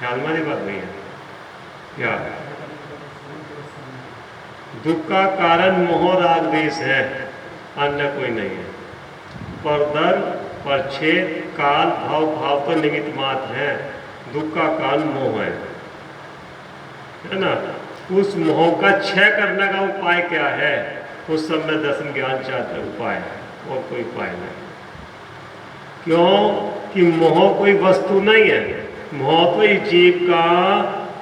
ख्याल में नहीं बात नहीं है क्या? दुख का कारण मोह राग द्वेष है, अन्य कोई नहीं है। परदर परछेद काल भाव भाव तो निमित्त मात्र है, दुख का कारण मोह है ना। उस मोह का क्षय करने का उपाय क्या है? उस समय दर्शन ज्ञान चाहते उपाय है, और कोई उपाय नहीं। क्यों कि मोह कोई वस्तु नहीं है, मोह तो इस जीव का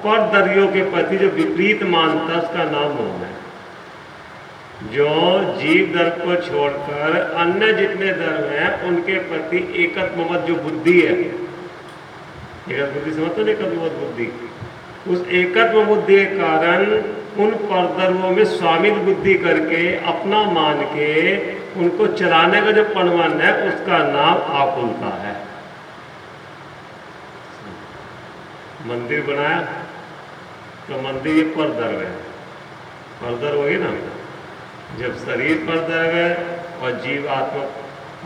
पर दरियों के प्रति जो विपरीत मानता है उसका नाम मोह है। जो जीव धर्म को छोड़कर अन्य जितने धर्म हैं उनके प्रति एकत्वमत जो बुद्धि है, एकत्व बुद्धि समझते हैं, एकत्वमत बुद्धि, उस एकत्व बुद्धि के कारण उन परधर्मों में स्वामित्व बुद्धि करके अपना मान के उनको चलाने का जो पणवन है उसका नाम आकुलता है। मंदिर बनाया तो मंदिर ये परधर्म है, परधर्म होगी ना। जब शरीर परधर्म है और जीव आत्मा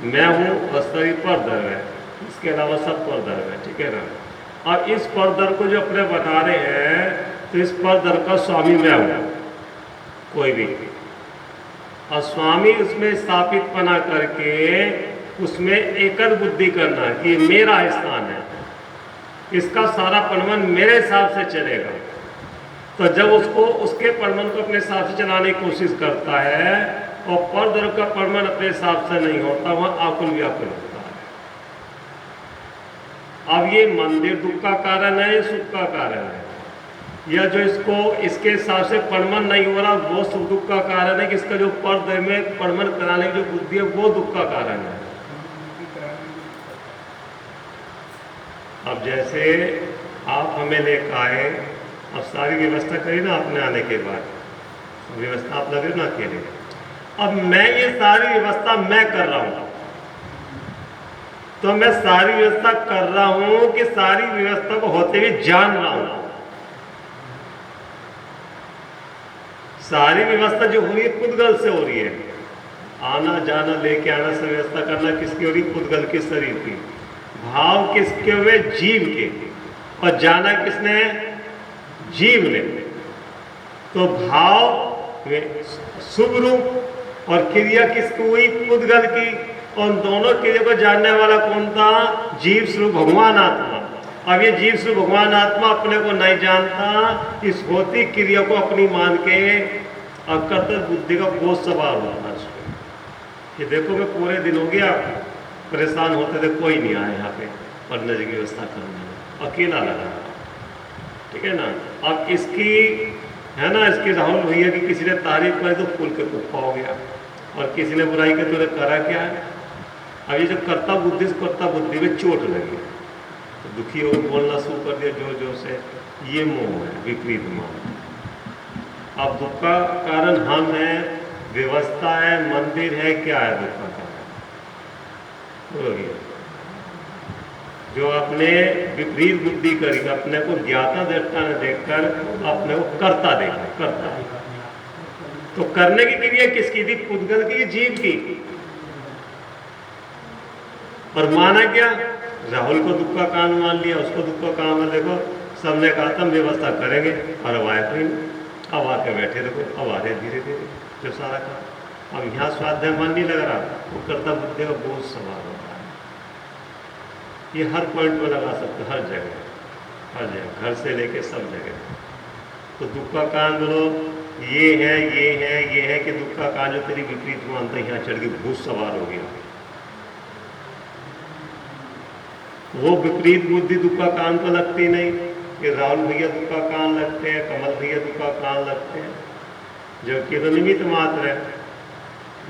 मैं हूँ और शरीर परधर्म है, इसके अलावा सब परधर्म है, ठीक है ना। अब इस परधर्म को जो अपने बता रहे हैं तो इस परधर्म का स्वामी मैं हूँ, कोई भी, और स्वामी उसमें स्थापित बना करके उसमें एकल बुद्धि करना कि ये मेरा स्थान है, इसका सारा पणवन मेरे हिसाब से चलेगा। तो जब उसको उसके पणवन को अपने हिसाब से चलाने की कोशिश करता है और परधर्म का पणवन अपने हिसाब से नहीं होता, वहां आकुल व्याकुल होता है। अब ये मंदिर दुख का कारण है, सुख का कारण है, या जो इसको इसके हिसाब से पणवन नहीं हो रहा वो सुख दुख का कारण है कि इसका जो परधर्म में पणवन कराने की जो बुद्धि है वो दुख का कारण है। अब जैसे आप हमें लेकर आए, अब सारी व्यवस्था करी ना आपने आने के बाद, व्यवस्था आप लगे ना अकेले। अब मैं ये सारी व्यवस्था मैं कर रहा हूं, तो मैं सारी व्यवस्था कर रहा हूं कि सारी व्यवस्था को होते हुए जान रहा हूं। सारी व्यवस्था जो हो रही है पुद्गल से हो रही है, आना जाना लेके आना से व्यवस्था करना किसकी हो रही? पुद्गल के शरीर की। भाव किसके हुए? जीव के। और जाना किसने? जीव ने। तो भाव शुभ रूप और क्रिया किसकी हुई? पुद्गल की। और दोनों क्रिया को जानने वाला कौन था? जीव स्वरूप भगवान आत्मा। अब ये जीव स्वरूप भगवान आत्मा अपने को नहीं जानता, इस होती क्रिया को अपनी मान के अकर्तव्य बुद्धि का बोझ सवार होता है उसको। ये देखो मैं पूरे दिन हो गया परेशान होते थे, कोई नहीं आया यहाँ पे पढ़ने की व्यवस्था करने, अकेला लगा, ठीक है ना। अब इसकी है ना, इसकी राहुल भैया की किसी ने तारीफ करी तो फूल के कुप्पा हो गया, और किसी ने बुराई की तो करा क्या है। अब ये जो कर्ता बुद्धि से कर्ता बुद्धि में चोट लगी तो दुखी होकर बोलना शुरू कर दिया जोर जोर से, ये मोह है, विपरीत मोह। अब दुख का कारण हम है, व्यवस्था है, मंदिर है, क्या है दुख का कारण? जो अपने विपरीत बुद्धि करी, अपने को ज्ञाता दृष्टा ने देखकर अपने को कर्ता देखा, कर्ता। तो करने की क्रिया किसकी थी? पुद्गल की, जीव की। और माना क्या? राहुल को दुख का कारण मान लिया, उसको दुख का कारण है। देखो सबने कहा था हम व्यवस्था करेंगे, और अब आए कोई नहीं, अब आके बैठे देखो, अब आ रहे धीरे धीरे जो सारा काम। अब यहाँ स्वाध्याय मन नहीं लग रहा, वो कर्ता बुद्धि का बोझ सवार होता है। ये हर पॉइंट में लगा सकते, हर जगह, हर जगह, घर से लेके सब जगह। तो दुख का कारण बोलो ये है, ये है, ये है कि दुख का कारण जो तेरी विपरीत मानता है, यहाँ चढ़ के भूत सवार हो गया। वो विपरीत बुद्धि दुख का कारण तो लगती नहीं कि राहुल भैया दुख का कारण लगते हैं, कमल भैया दुख का कारण लगते हैं, जबकि तो निमित्त मात्र है।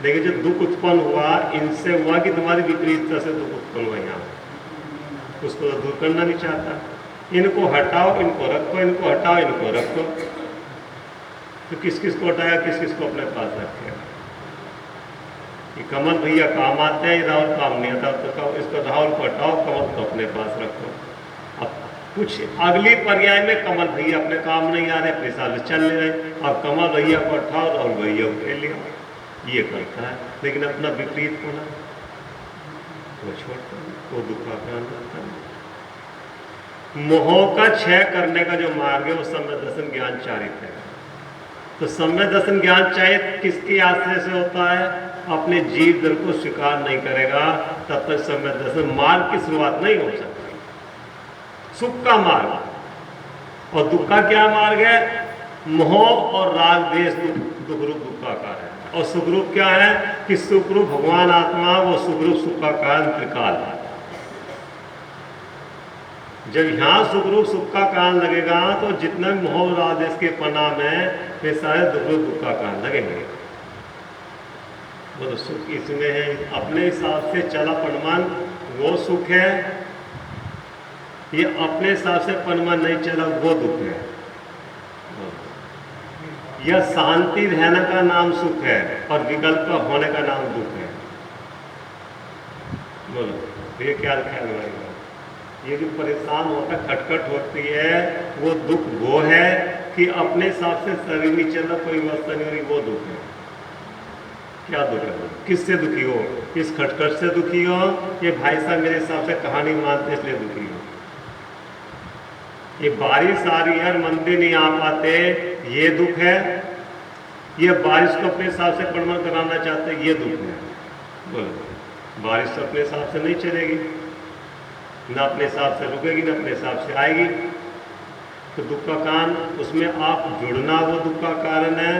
लेकिन जो दुख उत्पन्न हुआ इनसे हुआ कि तुम्हारी विपरीतता से दुख उत्पन्न हुआ, यहाँ उसको तो दूर करना नहीं चाहता। इनको हटाओ, इनको रखो, इनको हटाओ, इनको रखो। तो किस किस को हटाया, किस किस को अपने पास रखेगा? कि कमल भैया काम आते हैं, राहुल काम नहीं आता, तो इसको राहुल को हटाओ, कमल को अपने पास रखो। अब कुछ अगली पर्याय में कमल भैया अपने काम नहीं आ रहे, अपने हिसाब से चल ले रहे, अब कमल भैया को हटाओ, राहुल भैया को खेल लिया, ये करता है। लेकिन अपना विपरीत होना वो छोड़ता है, वो दुख का कारण होता है। मोह का क्षय करने का जो मार्ग है वो सम्यक दर्शन ज्ञान चारित है। तो सम्यक दर्शन ज्ञान चारित किसके आश्रय से होता है? अपने जीव दर को स्वीकार नहीं करेगा तब तक सम्यक दर्शन मार्ग की शुरुआत नहीं हो सकती। सुख का मार्ग और दुख का क्या मार्ग है? मोह और राग द्वेष दुख रूप दुख का कारण है। और सुख रूप क्या है कि सुख रूप भगवान आत्मा, वो सुख रूप सुख का कारण त्रिकाल है। जब यहाँ सुख रूप सुख का कारण लगेगा तो जितने मोह राग द्वेष के परिणाम है वे सारे दुख रूप दुख का कारण लगेंगे। वो तो सुख इसमें है, अपने हिसाब से चला पनमान वो सुख है, ये अपने हिसाब से पनमान नहीं चला वो दुख है। यह शांति रहने का नाम सुख है और विकल्प होने का नाम दुख है। बोलो ये क्या ख्याल रहेगा? ये जो परेशान होता खटखट होती है वो दुख वो है कि अपने हिसाब से शरीर नहीं चल रहा, कोई व्यवस्था नहीं हो रही, वो दुख है। क्या दुख है? किससे दुखी हो? इस खटखट से दुखी हो? ये भाई साहब मेरे हिसाब से कहानी मानते इसलिए दुखी हो? ये बारिश आ रही है और मंदिर नहीं आ पाते ये दुख है? ये बारिश को अपने हिसाब से प्रमाण कराना चाहते ये दुख है? बोलो बारिश तो अपने हिसाब से नहीं चलेगी, ना अपने हिसाब से रुकेगी, ना अपने हिसाब से आएगी। तो दुख का कारण उसमें आप जुड़ना वो दुख का कारण है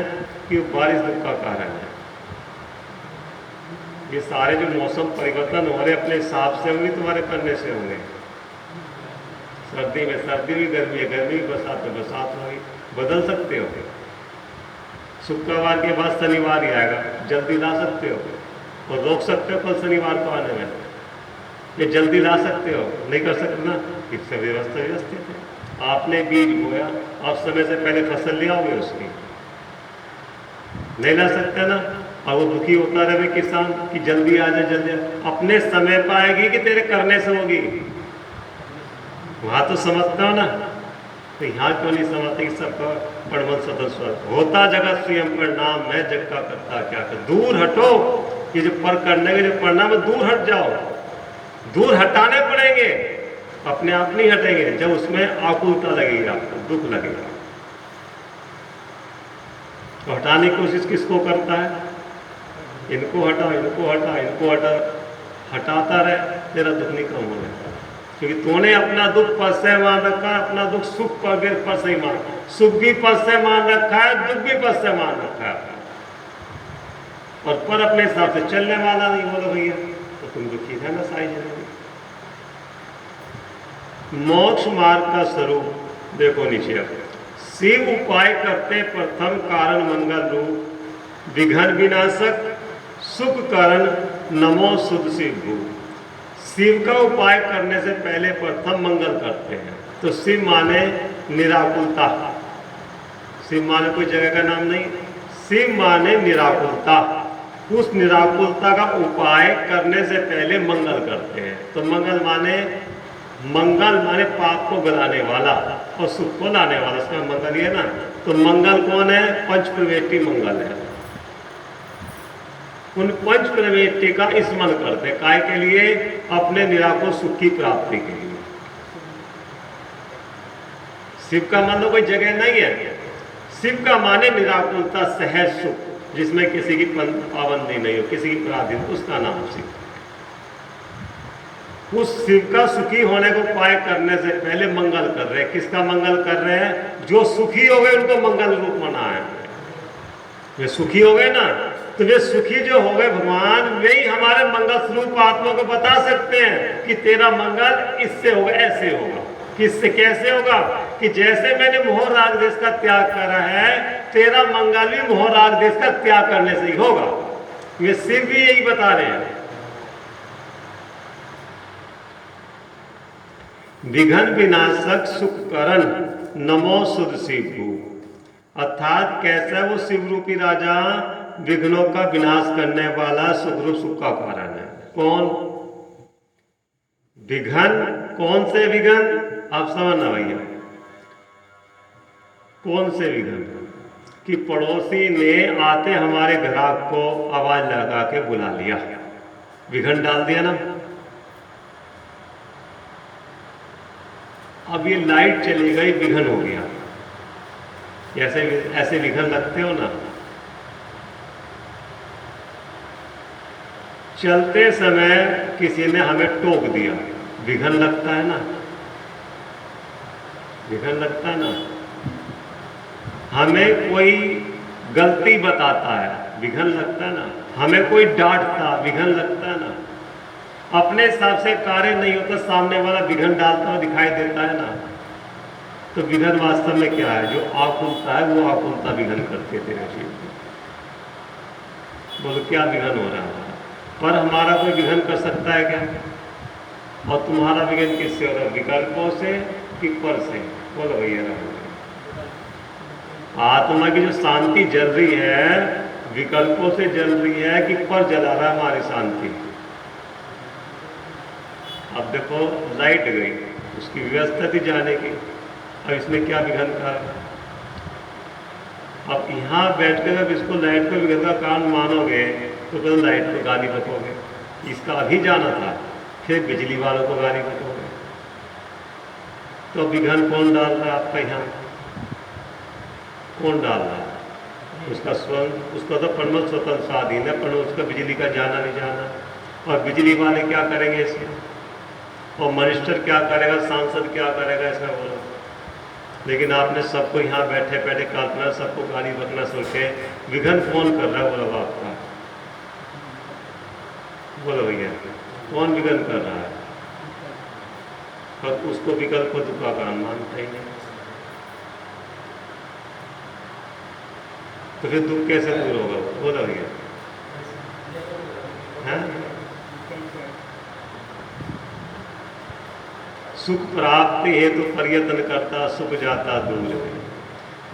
कि बारिश दुख का कारण है? ये सारे जो मौसम परिवर्तन हो रहे अपने हिसाब से होंगे, तुम्हारे करने से होंगे। सर्दी में सर्दी भी, गर्मी है गर्मी, बरसात में बरसात होगी। बदल सकते हो? शुक्रवार के बाद शनिवार ही आएगा, जल्दी ला सकते हो और रोक सकते हो कल शनिवार को आने में? ये जल्दी ला सकते हो? नहीं कर सकते ना। इससे व्यवस्था व्यवस्थित है। आपने बीज बोया, आप समय से पहले फसल ले आओगे उसकी? नहीं ला सकते ना। और वो दुखी होता रहे किसान कि जल्दी आ जाए जल्दी आ। अपने समय पर आएगी कि तेरे करने से होगी? वहां तो समझते हो ना। तो यहाँ क्यों नहीं समझते कि सबका परमल सदन स्वर होता जगत स्वयं परिणाम, मैं जग का करता क्या कर। दूर हटो, ये जो पर करने के जो परिणाम है दूर हट जाओ। दूर हटाने पड़ेंगे, अपने आप नहीं हटेंगे। जब उसमें आकुलता लगेगी, आपको दुख लगेगा। तो हटाने की कोशिश किसको करता है? इनको हटा, इनको हटा, इनको हटा, हटाता रहे, तेरा दुख नहीं कम हो जाता। क्योंकि तूने अपना दुख पद से मान रखा है, अपना दुख सुख पर से ही मान, सुख भी पद से मान रखा है, दुख भी पद से मान रखा है। और पर अपने हिसाब से चलने वाला नहीं। बोलो भैया तो तुम दुखी है ना सारी जिंदगी। मोक्ष मार्ग का स्वरूप देखो नीचे। शिव उपाय करते प्रथम कारण मंगल रूप, विघ्न विनाशक सुख कारण नमो शुद्ध शिव भू। शिव का उपाय करने से पहले प्रथम मंगल करते हैं। तो शिव माने निराकुलता। शिव माने कोई जगह का नाम नहीं, शिव माने निराकुलता। उस निराकुलता का उपाय करने से पहले मंगल करते हैं। तो मंगल माने पाप को गलाने वाला और सुख को लाने वाला, इसका मंगल है ना। तो मंगल कौन है? पंच प्रवेष्टि मंगल है। उन पंच प्रवेष्टि का स्मरण करते काय के लिए? अपने निराकुल सुख की प्राप्ति के लिए। शिव का मान लो कोई जगह नहीं है। शिव का माने निराकुलता, सहज सुख, जिसमें किसी की पाबंदी नहीं हो, किसी की पराधीन, उसका नाम शिव। उस शिव का सुखी होने को उपाय करने से पहले मंगल कर रहे हैं। किसका मंगल कर रहे हैं? जो सुखी हो गए उनको मंगल रूप मनाए। वे सुखी हो गए ना, तो वे सुखी जो हो गए भगवान, वे ही हमारे मंगल स्वरूप आत्मा को बता सकते हैं कि तेरा मंगल इससे होगा, ऐसे होगा। किससे कैसे होगा? कि जैसे मैंने मोह राग देश का त्याग करा है, तेरा मंगल भी मोह राग देश का त्याग करने से ही होगा। ये शिव भी यही बता रहे हैं। विघ्न विनाशक सुख करण नमो शुद्ध शिव भू। अर्थात कैसा वो शिव रूपी राजा विघ्नों का विनाश करने वाला सुख रूप सुख का कारण है। कौन? विघ्न कौन से विघ्न? आप समझना भैया, कौन से विघ्न? कि पड़ोसी ने आते हमारे ग्राहक को आवाज लगा के बुला लिया, विघ्न डाल दिया ना। अब ये लाइट चली गई, विघन हो गया। ऐसे ऐसे विघन लगते हो ना। चलते समय किसी ने हमें टोक दिया, विघन लगता है ना, विघन लगता है ना। हमें कोई गलती बताता है, विघन लगता है ना। हमें कोई डांटता, विघन लगता है ना। अपने हिसाब से कार्य नहीं होता, सामने वाला विघन डालता हुआ दिखाई देता है ना। तो विघन वास्तव में क्या है? जो आकुलता है वो आकुलता विघन करते थे ऋषि। बोलो क्या विघन हो रहा है? पर हमारा कोई विघन कर सकता है क्या? और तुम्हारा विघन किससे हो रहा है? विकल्पों से कि पर से? बोलो भैया। आत्मा की जो शांति जल रही है विकल्पों से जल रही है कि पर जला रहा है हमारी शांति? अब देखो लाइट गई, उसकी व्यवस्था थी जाने की, अब इसमें क्या विघन था? अब यहाँ बैठ कर जब इसको लाइट को विघन का कारण मानोगे तो फिर लाइट को गाली बकोगे। इसका अभी जाना था, फिर बिजली वालों को गाली बकोगे। तो विघन कौन डाल रहा है आपका? यहाँ कौन डाल रहा है? उसका स्वयं, उसका तो परम स्वतंत्र स्वाधीन है, पर उसका बिजली का जाना नहीं जाना। और बिजली वाले क्या करेंगे इसमें? और मिनिस्टर क्या करेगा, सांसद क्या करेगा इसमें? बोलो। लेकिन आपने सबको यहाँ बैठे बैठे कल्पना, सबको गाली बकना सोचे, विघन कौन कर रहा है? बोलो आपका, बोलो भैया, कौन विघन कर रहा है? पर उसको विकल्प को दुख का कारण मानता ही नहीं। तो फिर दुख कैसे दूर होगा? बोलो भैया। हैं? सुख प्राप्ति हेतु प्रयत्न करता, सुख जाता दूर है।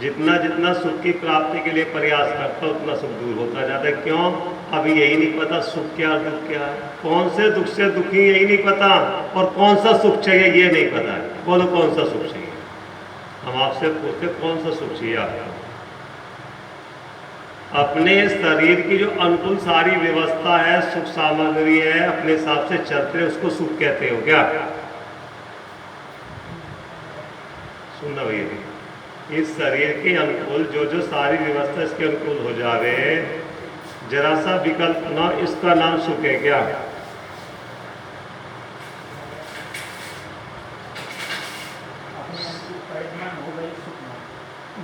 जितना जितना सुख की प्राप्ति के लिए प्रयास करता उतना सुख दूर होता जाता है। क्यों? अभी यही नहीं पता सुख क्या दुख क्या है, कौन से दुख से दुखी यही नहीं पता, और कौन सा सुख चाहिए ये नहीं पता है। बोलो कौन सा सुख चाहिए? हम आपसे पूछते कौन सा सुख चाहिए आपको? अपने शरीर की जो अनुकूल सारी व्यवस्था है, सुख सामग्री है, अपने हिसाब से चलते हैं, उसको सुख कहते हो क्या? सुनना भैया, इस शरीर के अनुकूल जो जो सारी व्यवस्था इसके अनुकूल हो जावे, जरा सा विकल्प ना, इसका नाम सुख है क्या?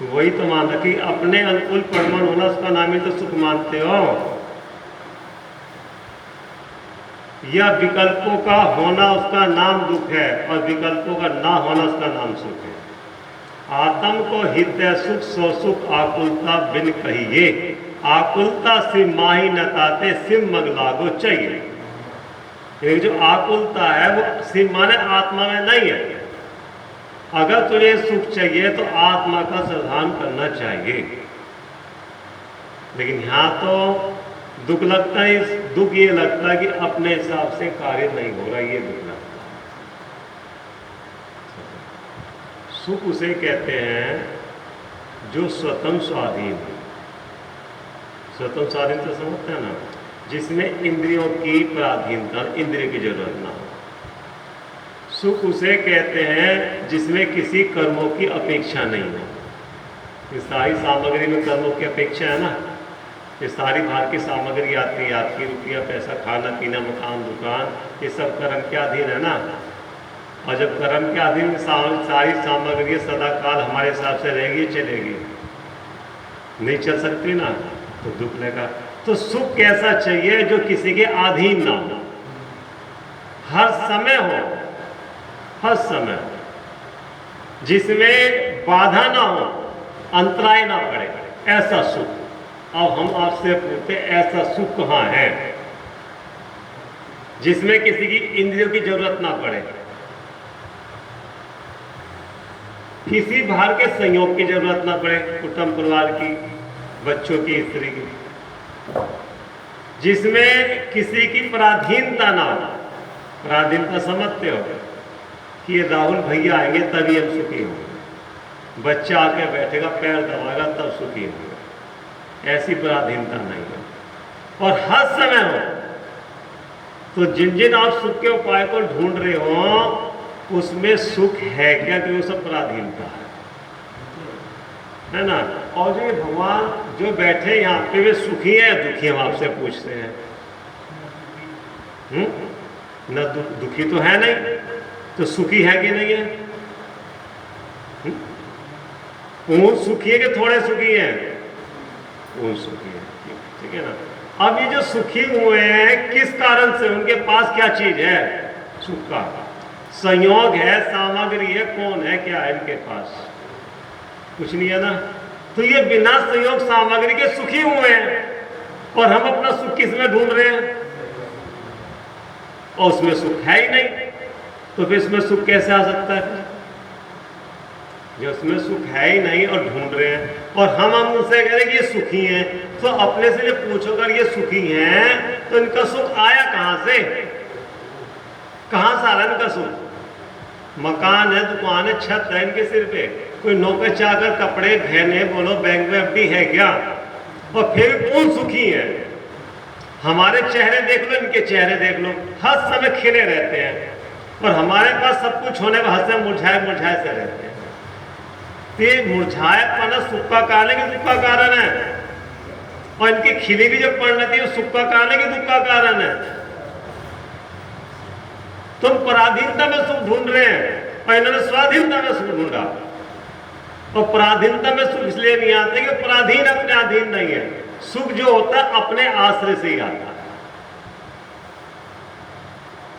वही तो मानना कि अपने अनुकूल परमान होना उसका नाम ही तो सुख मानते हो, या विकल्पों का होना उसका नाम दुख है, और विकल्पों का ना होना उसका नाम सुख है। आत्म को हित सुख सो सुख आकुलता बिन कहिए, आकुलता सिम माही नताते सिम मग लागो चाहिए। ये जो आकुलता है वो सिम माने आत्मा में नहीं है। अगर तुझे सुख चाहिए तो आत्मा का साधन करना चाहिए। लेकिन यहाँ तो दुख लगता है, दुख ये लगता है कि अपने हिसाब से कार्य नहीं हो रहा, ये दुख लगता है। सुख उसे कहते हैं जो स्वतंत्र स्वाधीन है। स्वतंत्र स्वाधीन तो समझते हैं ना, जिसमें इंद्रियों की पराधीनता, इंद्रिय की जरूरत ना हो। सुख उसे कहते हैं जिसमें किसी कर्मों की अपेक्षा नहीं हो। इस सारी सामग्री में कर्मों की अपेक्षा है ना। ये सारी बाहर की सामग्री आती है, आपकी रुपया पैसा, खाना पीना, मकान दुकान, ये सब कर्म के अधीन है ना। और जब कर्म के अधीन सारी सामग्री सदा काल हमारे हिसाब से रहेगी, चलेगी नहीं चल सकती ना, तो दुख लेगा। तो सुख कैसा चाहिए? जो किसी के अधीन ना हो, हर समय हो, हर समय, जिसमें बाधा ना हो, अंतराय ना पड़े, ऐसा सुख। अब हम आपसे पूछते ऐसा सुख कहाँ है जिसमें किसी की इंद्रियों की जरूरत ना पड़े, किसी बाहर के संयोग की जरूरत ना पड़े, कुटुंब परिवार की, बच्चों की, स्त्री की, जिसमें किसी की पराधीनता ना हो। पराधीनता समझते हो कि ये राहुल भैया आएंगे तभी हम सुखी होंगे, बच्चा आके बैठेगा पैर दबाएगा तब सुखी होंगे, ऐसी पराधीनता नहीं है। और हर समय हो, तो जिन जिन आप सुख के उपाय को ढूंढ रहे हो, उसमें सुख है क्या कि वो सब पराधीनता है ना। और जो ये भगवान जो बैठे यहाँ पे वे सुखी है या दुखी, हम आपसे पूछते हैं। न दुखी तो है नहीं, तो सुखी है कि नहीं है? ऊंट सुखी है कि थोड़े सुखी है? ऊंट सुखी है, ठीक है ना। अब ये जो सुखी हुए हैं किस कारण से? उनके पास क्या चीज है? सुख का संयोग है, सामग्री है, कौन है, क्या है इनके पास? कुछ नहीं है ना। तो ये बिना संयोग सामग्री के सुखी हुए हैं, और हम अपना सुख किस में ढूंढ रहे हैं? और उसमें सुख है ही नहीं, तो फिर इसमें सुख कैसे आ सकता है? जो उसमें सुख है ही नहीं और ढूंढ रहे हैं, और हम उनसे कह रहे हैं कि ये सुखी हैं, तो अपने से जब पूछो अगर ये सुखी हैं तो इनका सुख आया कहां से? कहां से आ रहा है इनका सुख? मकान है, दुकान है, छत है इनके सिर पे, कोई नौकर चाकर, कपड़े, गहने, बोलो बैंक में एफडी है क्या? और फिर कौन सुखी है? हमारे चेहरे देख लो, इनके चेहरे देख लो, हर समय खिले रहते हैं, और हमारे पास सब कुछ होने पर हंसे मुरझाए मुरझाए से रहते हैं। ये मुरझाएपना सुख का कारण है कि दुख का कारण है? और इनकी खिली भी जो परिणति है सुख का कारण है कि दुख का कारण है? तुम पराधीनता में सुख ढूंढ रहे हैं और इन्होंने स्वाधीनता में सुख ढूंढा। और पराधीनता में सुख इसलिए नहीं आते कि पराधीन अपने अधीन नहीं है। सुख जो होता है अपने आश्रय से ही आता है।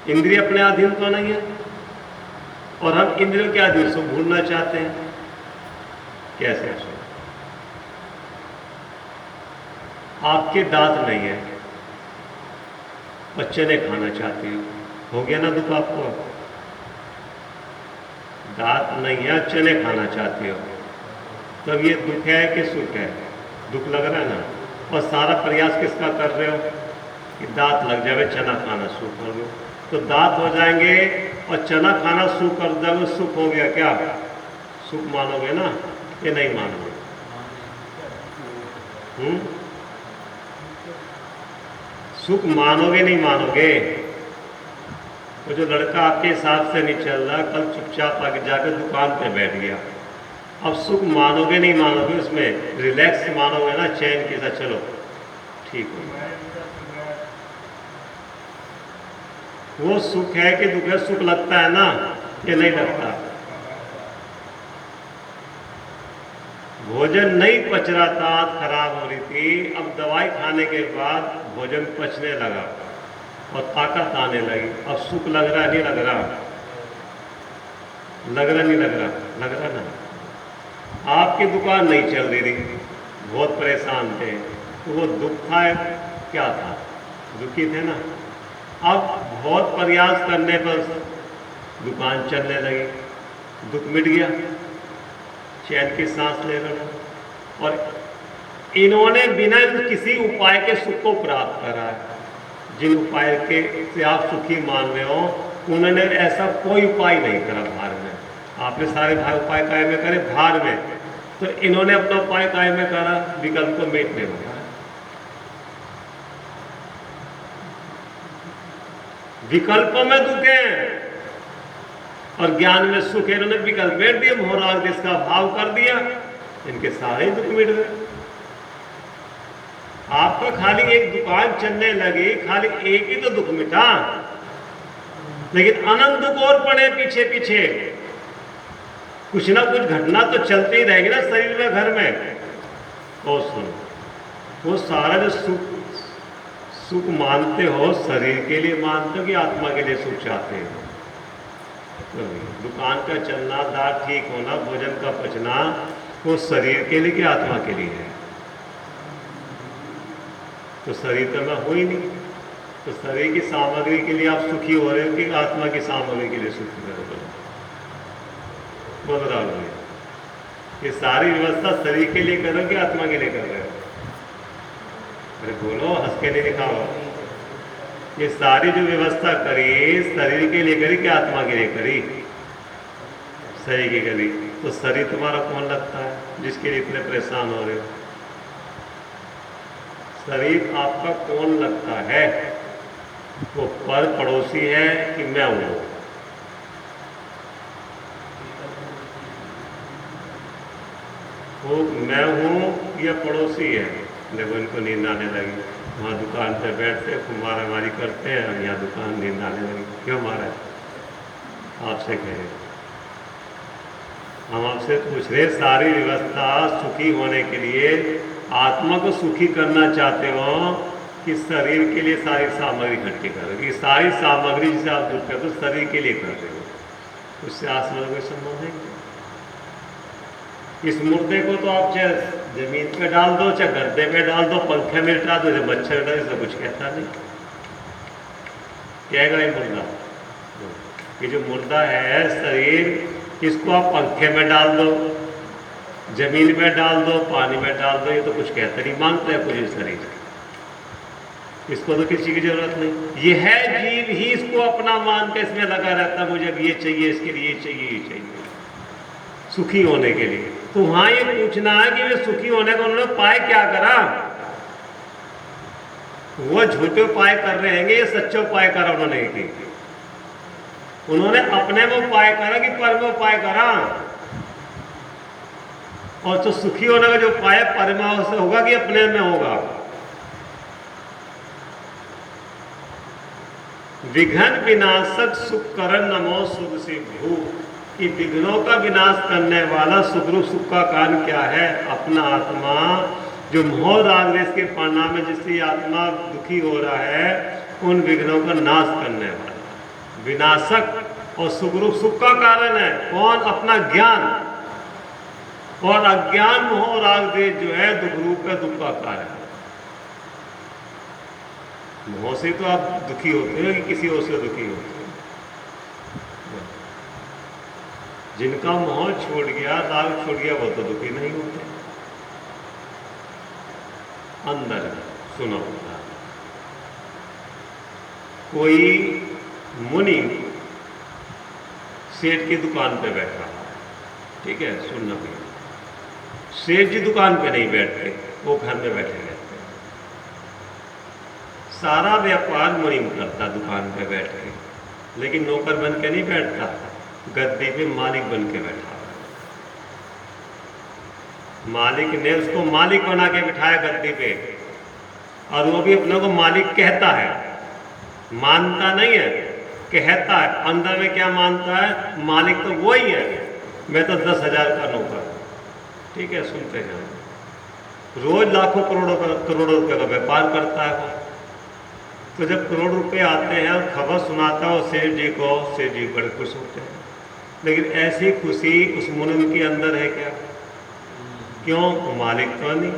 इंद्रिय अपने अधीन तो नहीं है, और हम इंद्रियों के अधीन सुख ढूंढना चाहते हैं। कैसे? आपके दांत नहीं है, बच्चे ने खाना चाहती हो गया ना दुख आपको? दांत नहीं है, चने खाना चाहती हो, तब ये दुख है कि सुख है? दुख लग रहा है ना। और सारा प्रयास किसका कर रहे हो कि दांत लग जाए, चना खाना शुरू कर दो, तो दांत हो जाएंगे और चना खाना शुरू कर दोगे, सुख हो गया क्या? सुख मानोगे ना, ये नहीं मानोगे? सुख मानोगे नहीं मानोगे? वो जो लड़का आपके हिसाब से नहीं चल रहा, कल चुपचाप आके जाकर दुकान पे बैठ गया, अब सुख मानोगे नहीं मानोगे? उसमें रिलैक्स मानोगे ना, चैन के साथ चलो ठीक हो। वो सुख है कि दुख है? सुख लगता है ना, ये नहीं लगता। भोजन नहीं पच रहा था, खराब हो रही थी, अब दवाई खाने के बाद भोजन पचने लगा और ताकत आने लगी, अब सुख लग रहा नहीं लग रहा? लग रहा नहीं लग रहा? लग रहा ना। आपकी दुकान नहीं चल रही थी, बहुत परेशान थे, तो वो दुख था क्या था? दुखी थे ना। अब बहुत प्रयास करने पर दुकान चलने लगी, दुख मिट गया, चैन की सांस ले रहे हो। और इन्होंने बिना किसी उपाय के सुख को प्राप्त करा है। जिन उपाय के से आप सुखी मान रहे हो, उन्होंने ऐसा कोई उपाय नहीं करा भार में। आपने सारे उपाय काय में करे भार में, तो इन्होंने अपना उपाय काय में करा विकल्प को मिटने में। विकल्पों में दुख है और ज्ञान में सुख है। इन्होंने विकल्प बैठ दिए, मोहराग जिसका भाव कर दिया, इनके सारे दुख मिट गए। आपका खाली एक दुकान चलने लगी, खाली एक ही तो दुख मिटा, लेकिन अनंत दुख और पड़े पीछे पीछे। कुछ ना कुछ घटना तो चलती ही रहेगी ना शरीर में, घर में। और सुनो, वो सारा जो सुख मानते हो शरीर के लिए मानते हो कि आत्मा के लिए सुख चाहते हो? तो दुकान का चलना, दांत ठीक होना, भोजन का पचना, वो शरीर के लिए कि आत्मा के लिए है? तो शरीर तो मैं हो ही नहीं, तो शरीर की सामग्री के लिए आप सुखी हो रहे हो कि आत्मा की सामग्री के लिए सुखी हो रहे हो? बोल रहा हूँ, ये सारी व्यवस्था शरीर के लिए कर रहे हो कि आत्मा के लिए कर रहे हो? अरे बोलो, हंस के नहीं दिखाओ। ये सारी जो व्यवस्था करी शरीर के लिए करी कि आत्मा के लिए करी? शरीर की करी। तो शरीर तुम्हारा कौन लगता है जिसके लिए इतने परेशान हो रहे हो? शरीर आपका कौन लगता है? वो पर पड़ोसी है कि मैं हूं? वो मैं हूँ या पड़ोसी है, देखो इनको नींद आने लगी, वहाँ दुकान पे बैठते मारा मारी करते हैं, और यहाँ दुकान नींद आने लगी। क्यों मारा है? आपसे कह रहे, हम आपसे पूछ रहे, सारी व्यवस्था सुखी होने के लिए, आत्मा को सुखी करना चाहते हो कि शरीर के लिए सारी सामग्री इकट्ठी कर रहे हो? कि सारी सामग्री जिसे आप दुख करते हो शरीर के लिए कर रहे हो, उससे आत्मा का संबंध है? इस मुर्दे को तो आप चाहे जमीन पे डाल दो, चाहे गद्दे पे डाल दो, पंखे में डाल दो, मच्छर डाल दो, कुछ कहता नहीं। कहेगा ये मुर्दा, ये जो मुर्दा है शरीर, इसको आप पंखे में डाल दो, जमीन में डाल दो, पानी में डाल दो, ये तो कुछ कहता नहीं, मानते हैं कुछ शरीर, इसको तो किसी की जरूरत नहीं। ये है जीव ही इसको अपना मान के इसमें लगा रहता, मुझे ये चाहिए, इसके लिए ये चाहिए, ये चाहिए सुखी होने के लिए। तो वहां ये पूछना है कि वे सुखी होने का उन्होंने उपाय क्या करा? वो झूठे उपाय कर रहे हैं, ये सच्चे उपाय करा उन्होंने कि उन्होंने अपने में उपाय करा कि पर में उपाय करा। और तो सुखी होने का जो उपाय परमा से होगा कि अपने में होगा? विघ्न विनाशक सुख करण नमो सुख से भू, कि विघ्नों का विनाश करने वाला सुखरूप सुख का कारण क्या है? अपना आत्मा जो मोह राग देश के परिणाम में जिससे आत्मा दुखी हो रहा है, उन विघ्नों का नाश करने वाला विनाशक और सुखरूप सुख का कारण है कौन? अपना ज्ञान। और अज्ञान मोह राग देश जो है दुख रूप का दुख का कारण है। मोह से तो आप दुखी होते हो कि किसी और से दुखी होते हो? जिनका मोह छोड़ गया, राग छोड़ गया, वो तो दुखी नहीं होते। अंदर सुनो, कोई मुनि सेठ की दुकान पे बैठा, ठीक है, सुनना भी, सेठ जी दुकान पे नहीं बैठते, वो घर में बैठे रहते हैं। सारा व्यापार मुनि करता दुकान पे बैठ के, लेकिन नौकर बन के नहीं बैठता, गद्दी पे मालिक बन के बैठा। मालिक ने उसको मालिक बना के बिठाया गद्दी पे, और वो भी अपने को मालिक कहता है, मानता नहीं है, कहता है। अंदर में क्या मानता है? मालिक तो वो ही है, मैं तो 10,000 का नौकर। ठीक है, सुनते हैं, रोज लाखों करोड़ों रुपए का व्यापार करता है वो। तो जब करोड़ रुपए आते हैं और खबर सुनाता है सेठ जी को, सेठ जी बड़े खुश होते हैं। लेकिन ऐसी खुशी उस मुनिम के अंदर है क्या? क्यों? मालिक तो नहीं,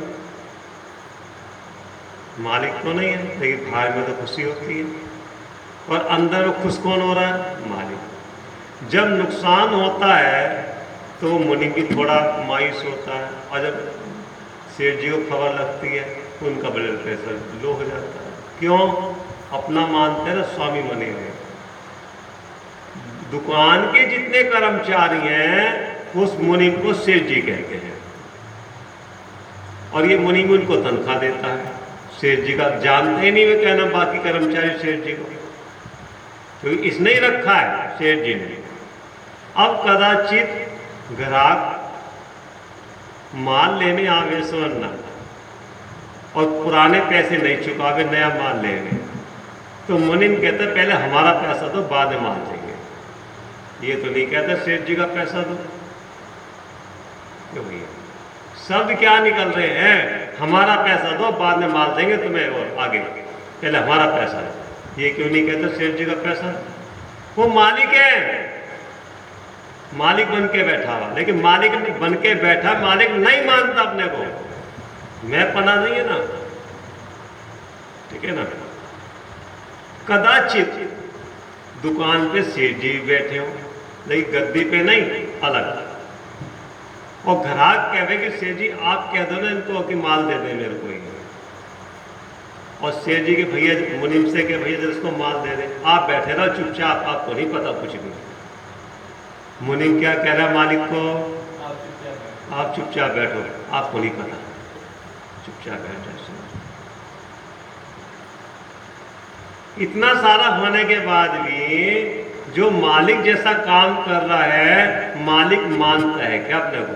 मालिक तो नहीं है, लेकिन बाहर में तो खुशी होती है। और अंदर में खुश कौन हो रहा है? मालिक। जब नुकसान होता है तो मुनि भी थोड़ा मायूस होता है, और जब सेठ जी को खबर लगती है तो उनका ब्लड प्रेशर लो हो जाता है। क्यों? अपना मानते हैं ना, स्वामी बने हुए। दुकान के जितने कर्मचारी हैं उस मुनि को सेठ जी कहते हैं, और ये मुनि भी उनको तनख्वाह देता है। सेठ जी का जानते ही नहीं वे कहना बाकी कर्मचारी सेठ जी को, क्योंकि इसने ही रखा है सेठ जी ने। अब कदाचित ग्राहक माल लेने आवे स्वर्ण और पुराने पैसे नहीं चुकावे, नया माल लेने, तो मुनिम कहता है पहले हमारा पैसा दो, बाद में माल देंगे। ये तो नहीं कहता सेठ जी का पैसा दो। क्यों भैया, शब्द क्या निकल रहे हैं? हमारा पैसा दो, बाद में माल देंगे तुम्हें, और आगे पहले हमारा पैसा दो। ये क्यों नहीं कहता सेठ जी का पैसा? वो मालिक है, मालिक बन के बैठा हुआ, लेकिन मालिक बन के बैठा, मालिक नहीं मानता अपने को, मैं पना नहीं है ना, ठीक है ना। कदाचित दुकान पे सेठ जी बैठे हो, लेकिन गद्दी पे नहीं, अलग। और ग्राहक कहे कि सेठ जी आप कह दो ना इनको कि माल दे दे मेरे को, और सेठ जी के भैया मुनिम से के भैया इसको माल दे दे, आप बैठे रहो चुपचाप, आपको नहीं पता कुछ भी। मुनिम क्या कह रहा है मालिक को? आप चुपचाप बैठो, आपको नहीं पता, चुपचाप बैठो। इतना सारा होने के बाद भी जो मालिक जैसा काम कर रहा है, मालिक मानता है क्या अपने को?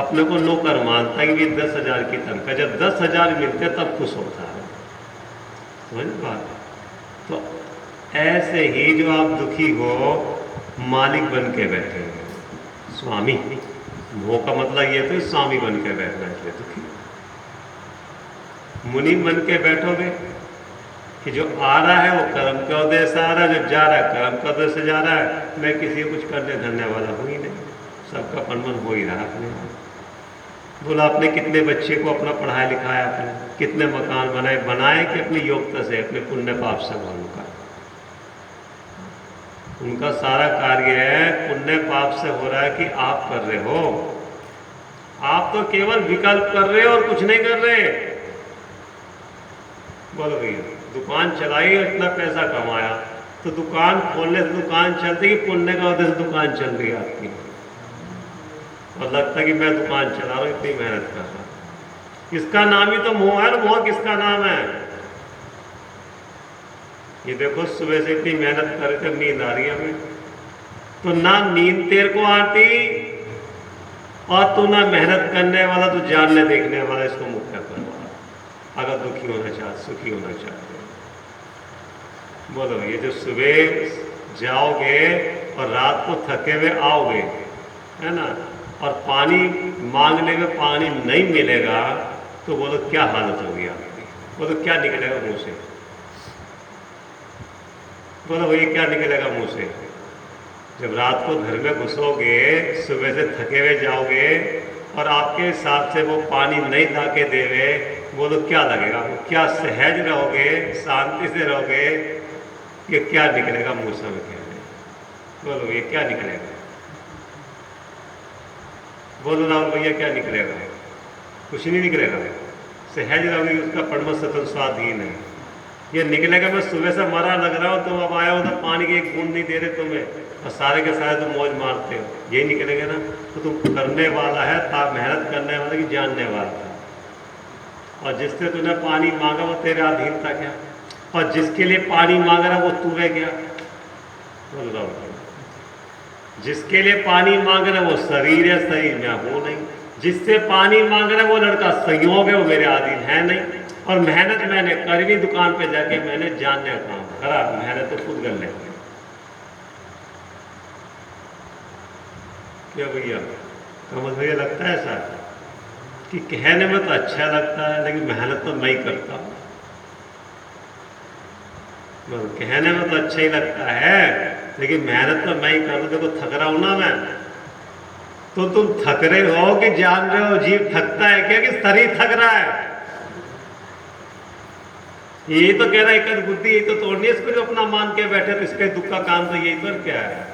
अपने को नौकर मानता है कि भी 10,000 की तनख्वाह, जब 10,000 मिलते तब खुश होता है। समझ बात? तो ऐसे ही जो आप दुखी हो, मालिक बन के बैठे हो, स्वामी। मोह का मतलब ये तो स्वामी बन के बैठना, इसलिए दुखी। मुनि बन के बैठोगे कि जो आ रहा है वो कर्म के उदय से आ रहा है, जो जा रहा है कर्म के उदय से जा रहा है, मैं किसी को कुछ करने धरने वाला हूँ ही नहीं, सबका मनमन हो ही रहा अपने। बोला आपने कितने बच्चे को अपना पढ़ाया लिखाया, आपने कितने मकान बनाए कि अपनी योग्यता से, अपने पुण्य पाप से उनका उनका सारा कार्य है पुण्य पाप से हो रहा है कि आप कर रहे हो। आप तो केवल विकल्प कर रहे हो और कुछ नहीं कर रहे। बोलो भैया, दुकान चलाई और इतना पैसा कमाया, तो दुकान खोलने से दुकान चलती कि पुण्य का वजह से दुकान चल रही है आपकी, और लगता है कि मैं दुकान चला रहा हूँ, इतनी मेहनत कर रहा हूँ। इसका नाम ही तो मोह है। मोह किसका नाम है? ये देखो सुबह से इतनी मेहनत कर रहे थे, नींद आ रही है हमें, तो ना नींद तेरे को आती और तू ना मेहनत करने वाला, तू जानने देखने वाला, इसको मुख्य करवा। अगर दुखी होना चाहते, सुखी होना चाहते, बोलो ये जो सुबह जाओगे और रात को थके हुए आओगे, है ना, और पानी मांगने में पानी नहीं मिलेगा, तो बोलो क्या हालत होगी आपकी? बोलो क्या निकलेगा मुंह से? बोलो भैया क्या निकलेगा मुंह से? जब रात को घर में घुसोगे, सुबह से थके हुए जाओगे और आपके हिसाब से वो पानी नहीं ला के देवे, बोलो क्या लगेगा? क्या सहज रहोगे, शांति से रहोगे? ये क्या निकलेगा मुंह से? बोलो ये क्या निकलेगा? बोलो राहुल भैया क्या निकलेगा? कुछ नहीं निकलेगा। सहज रहोगे, उसका परम सतन स्वाधीन है। ये निकलेगा मैं सुबह से मरा लग रहा हूँ, तुम अब आया हो तो पानी की एक बूंद नहीं दे रहे तुम्हें, और सारे के सारे तुम मौज मारते हो, यही निकलेगा ना? तो तुम करने वाला है, मेहनत करने वाला कि जानने वाला था? और जिससे तूने पानी मांगा वो तेरे अधीन था क्या? और जिसके लिए पानी मांग रहा वो तू है क्या? बोल रहा हूँ, जिसके लिए पानी मांग रहा वो शरीर है, शरीर में हो नहीं। जिससे पानी मांग रहा वो लड़का संयोग है, वो मेरे अधीन है नहीं। और मेहनत मैंने कर भी, दुकान पे जाके मैंने जानने का काम करा, मेहनत तो खुद कर ले। क्या भैया समझ भैया लगता है ऐसा कि कहने में तो अच्छा लगता है लेकिन मेहनत तो मैं ही करता हूँ। कहने में तो अच्छा ही लगता है लेकिन मेहनत तो मैं ही करता हूँ। देखो थक रहा हूं ना मैं, तो तुम थक रहे हो कि जान रहे हो जीव थकता है क्या, कि शरीर थक रहा है? यही तो कह रहा है एक बुद्धि, यही तो तोड़नी है इसको, जो अपना मान के बैठे तो इसके दुख का काम तो यही पर क्या है?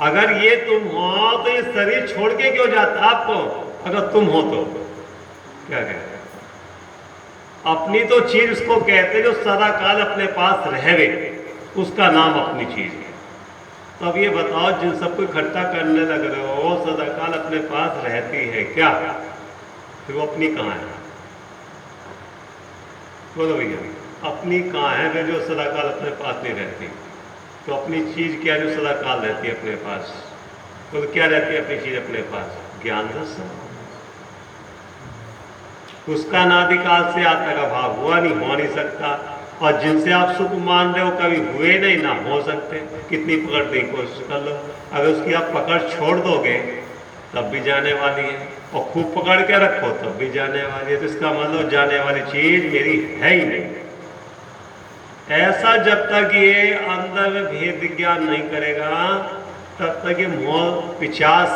अगर ये तुम हो तो ये शरीर छोड़ के क्यों जाता आपको? अगर तुम हो तो क्या कहते? अपनी तो चीज उसको कहते जो सदा काल अपने पास रहवे, उसका नाम अपनी चीज है। तो अब ये बताओ, जिन सबको इकट्ठा करने लग रहे हो, सदा काल अपने पास रहती है क्या? फिर वो अपनी कहाँ है? बोलो भैया अपनी कहाँ है फिर, जो सदा काल अपने पास नहीं रहती? तो अपनी चीज क्या जो सदा काल रहती है अपने पास? तो क्या रहती है अपनी चीज अपने पास? ज्ञान दर्शन। उसका नादिकाल से आज तक अभाव हुआ नहीं, हो नहीं सकता। और जिनसे आप सुख मान रहे हो कभी हुए नहीं, ना हो सकते। कितनी पकड़ने की कोशिश कर लो, अगर उसकी आप पकड़ छोड़ दोगे तब भी जाने वाली है, और खूब पकड़ के रखो तब भी जाने वाली है। तो इसका मतलब जाने वाली चीज मेरी है ही नहीं। ऐसा जब तक ये अंदर में भेद ज्ञान नहीं करेगा तब तक ये मोह पिचास,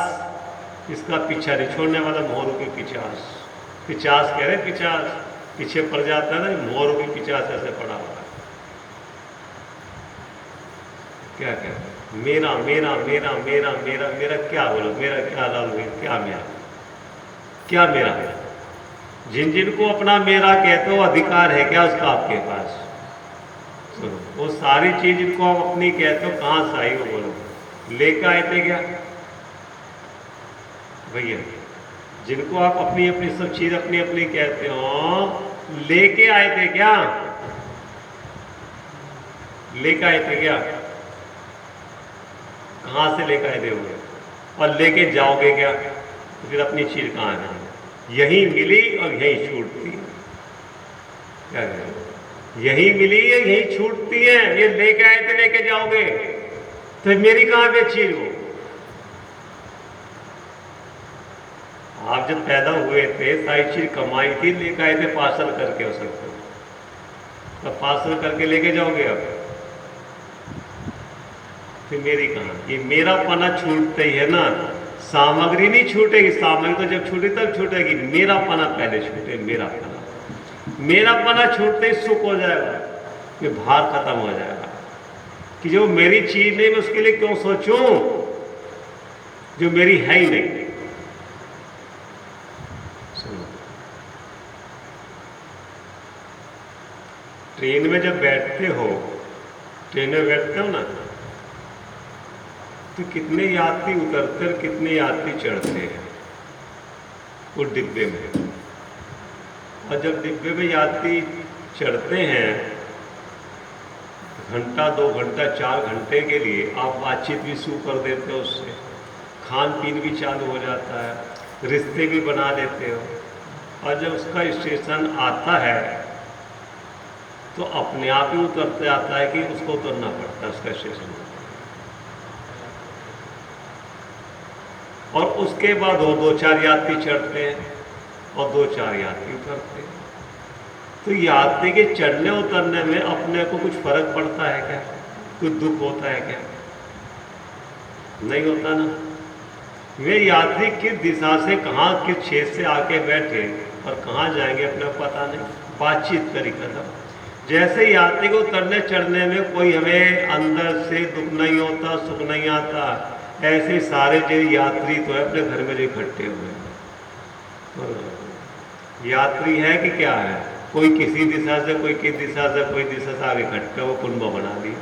इसका पीछा नहीं छोड़ने वाला। मोह रूपी पिचास, पिचास कह रहे, पिचास पीछे पड़ जाता है ना, मोह रूपी पिचास ऐसे पड़ा हुआ है। क्या कहते हैं? मेरा मेरा मेरा मेरा मेरा मेरा क्या बोलो? मेरा क्या लाओगे? क्या मेरा? क्या मेरा? जिन जिनको अपना मेरा कहते हो अधिकार है क्या उसका आपके पास? सुनो, वो सारी चीज जिनको आप अपनी कहते हो कहाँ से आई? वो बोलो लेकर आए थे क्या भैया? जिनको आप अपनी अपनी सब चीज अपनी अपनी कहते हो, लेके आए थे क्या? लेकर आए थे क्या? कहां से लेकर आए थे वो? और लेके जाओगे क्या? तो फिर अपनी चीज कहाँ है? यहीं मिली और यहीं छूटती है। क्या करें? यहीं मिली है यहीं छूटती है। ये लेके आए थे लेके जाओगे, तो मेरी कहाँ पे चीज हो? आप जब पैदा हुए थे सारी चीज कमाई थी, लेके आए थे पार्सल करके हो सकते, तो पार्सल करके लेके जाओगे आप, फिर मेरी कहाँ? ये मेरा पना छूटते ही है ना, सामग्री नहीं छूटेगी। सामग्री तो जब छूटे तब छूटेगी, मेरा पना पहले छूटे। मेरा पना छूटते ही सुख हो जाएगा, ये भार खत्म हो जाएगा कि जो मेरी चीज नहीं मैं उसके लिए क्यों सोचूं जो मेरी है ही नहीं। ट्रेन में जब बैठते हो, ट्रेन में बैठते हो ना, तो कितने यात्री उतरते और कितने यात्री चढ़ते हैं उस डिब्बे में। और जब डिब्बे में यात्री चढ़ते हैं, घंटा 2 घंटा 4 घंटे के लिए आप बातचीत भी शुरू कर देते हो, उससे खान पीन भी चालू हो जाता है, रिश्ते भी बना लेते हो। और जब उसका स्टेशन आता है तो अपने आप ही उतरते आता है कि उसको उतरना पड़ता है उसका स्टेशन। और उसके बाद वो 2-4 यात्री चढ़ते हैं और 2-4 यात्री उतरते हैं। तो यात्री के चढ़ने उतरने में अपने को कुछ फर्क पड़ता है क्या? कुछ दुख होता है क्या? नहीं होता ना। वे यात्री किस दिशा से कहाँ किस क्षेत्र से आके बैठे और कहाँ जाएंगे अपने को पता नहीं, बातचीत करी खत्म। जैसे यात्री को उतरने चढ़ने में कोई हमें अंदर से दुख नहीं होता, सुख नहीं आता, ऐसे सारे जो यात्री तो है अपने घर में जो इकट्ठे हुए हैं, यात्री है कि क्या है? कोई किसी दिशा से, कोई किस दिशा से, कोई दिशा से आगे इकट्ठे हो, कुंभ बना लिए,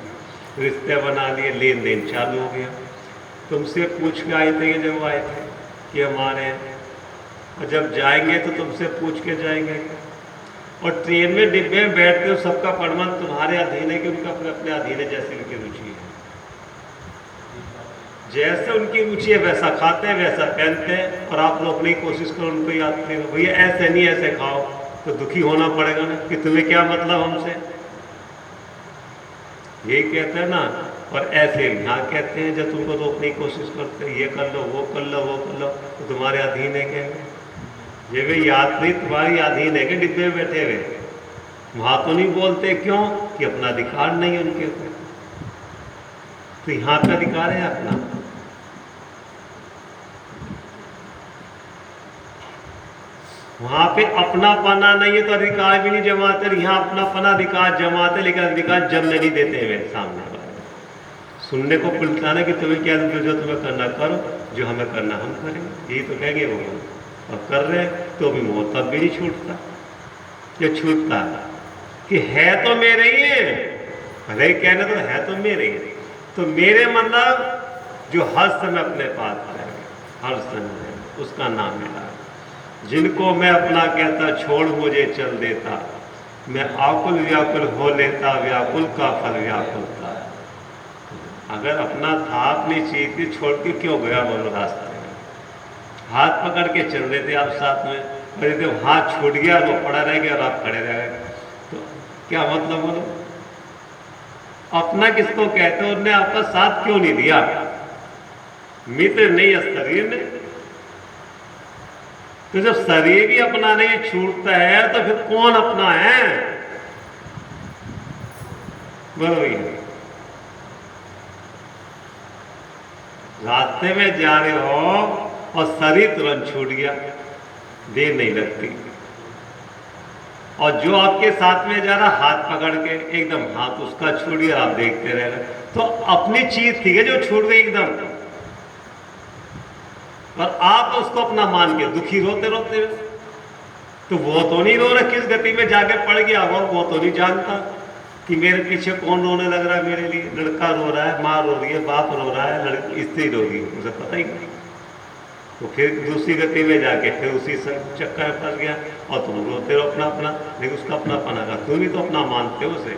रिश्ते बना लिए, लेन देन चालू हो गया। तुमसे पूछ के आए थे जब आए थे कि हमारे, और जब जाएंगे तो तुमसे पूछ के जाएंगे। और ट्रेन में डिब्बे में बैठते हो, सबका परमन तुम्हारे अधीन है कि उनका अपने अपने अधीन है, जैसे उनकी रुचि है। जैसे उनकी रुचि है वैसा खाते हैं, वैसा पहनते हैं। और आप लोग अपनी कोशिश करो उनको याद करो, भैया ऐसे नहीं ऐसे खाओ, तो दुखी होना पड़ेगा ना कि तुम्हें क्या मतलब हमसे, यही कहते हैं ना। और ऐसे यहाँ कहते हैं जब तुमको तो अपनी कोशिश करते, ये कर लो वो कर लो वो कर लो, तो तुम्हारे अधीन है क्या? ये वे यात्री तुम्हारी अधीन है कि डिब्बे में बैठे हुए? वहां तो नहीं बोलते, क्यों? कि अपना अधिकार नहीं है उनके ऊपर। तो यहां पे अधिकार है अपना। वहां पे अपना पना नहीं है तो अधिकार भी नहीं जमाते। यहाँ अपना पना अधिकार जमाते, लेकिन अधिकार जमने नहीं देते हुए सामने वाले। सुनने को मिलता ना कि तुम्हें क्या, जो तुम्हें करना करो, जो हमें करना हम करेंगे, यही तो कहेंगे वो। और कर रहे तो भी मोह तब भी नहीं छूटता। ये छूटता है कि है तो मेरे ही है, भले ही कहने तो है तो मेरे ही। तो मेरे मतलब जो हर समय अपने पास है, हर समय उसका नाम मेरा। जिनको मैं अपना कहता छोड़ मुझे चल देता, मैं आकुल व्याकुल हो लेता, व्याकुल का फल व्याकुलता। अगर अपना था अपनी चीज की, छोड़ के क्यों गया बोलो रास्ते में? हाथ पकड़ के चल रहे थे आप साथ में, और यदि हाथ छूट गया वो पड़ा रह गया और आप खड़े रह गए, तो क्या मतलब बोलो? अपना किसको कहते हो? उन्होंने आपका साथ क्यों नहीं दिया? मित्र नहीं है शरीर ने। तो जब शरीर भी अपना नहीं छूटता है तो फिर कौन अपना है? बोलो ये रास्ते में जा रहे हो और शरीर तुरंत छूट गया, देर नहीं लगती। और जो आपके साथ में जा रहा हाथ पकड़ के एकदम हाथ उसका छूट गया, आप देखते रह रहे, तो अपनी चीज थी जो छूट गई एकदम। और आप उसको अपना मान के दुखी रोते रोते, तो वो तो नहीं रो रहा किस गति में जाके पड़ गया, वो तो नहीं जानता कि मेरे पीछे कौन रोने लग रहा है मेरे लिए। लड़का रो रहा है, माँ रो रही है, बाप रो रहा है, लड़की स्त्री रो रही है, उसे पता ही नहीं। तो फिर दूसरी गति में जाके फिर उसी चक्कर में फंस गया। और तुम रोते रहो अपना अपना, लेकिन उसका अपना अपना का तुम ही तो अपना मानते हो उसे।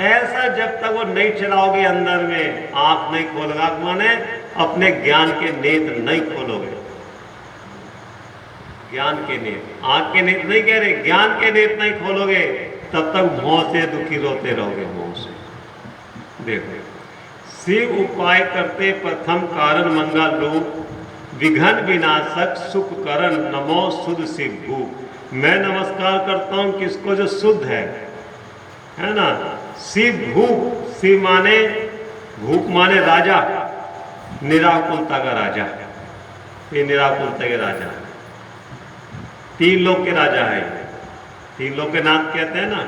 ऐसा जब तक वो नहीं चलाओगे अंदर में, आंख नहीं खोलगा, माने अपने ज्ञान के नेत्र नहीं खोलोगे, ज्ञान के नेत्र, आंख के नेत्र नहीं कह रहे, ज्ञान के नेत्र नहीं खोलोगे, तब तक मोह से दुखी रोते रहोगे, मोह से। देखो, शिव उपाय करते प्रथम कारण मंगल रूप, विघन विनाशक सुख करण, नमो शुद्ध शिव भूप। मैं नमस्कार करता हूं किसको? जो शुद्ध है ना। शिव भूप, शिव माने, भूप माने राजा, निराकुलता का राजा, ये निराकुलता के राजा, तीन लोक के राजा है, तीन लोक के नाथ कहते हैं ना,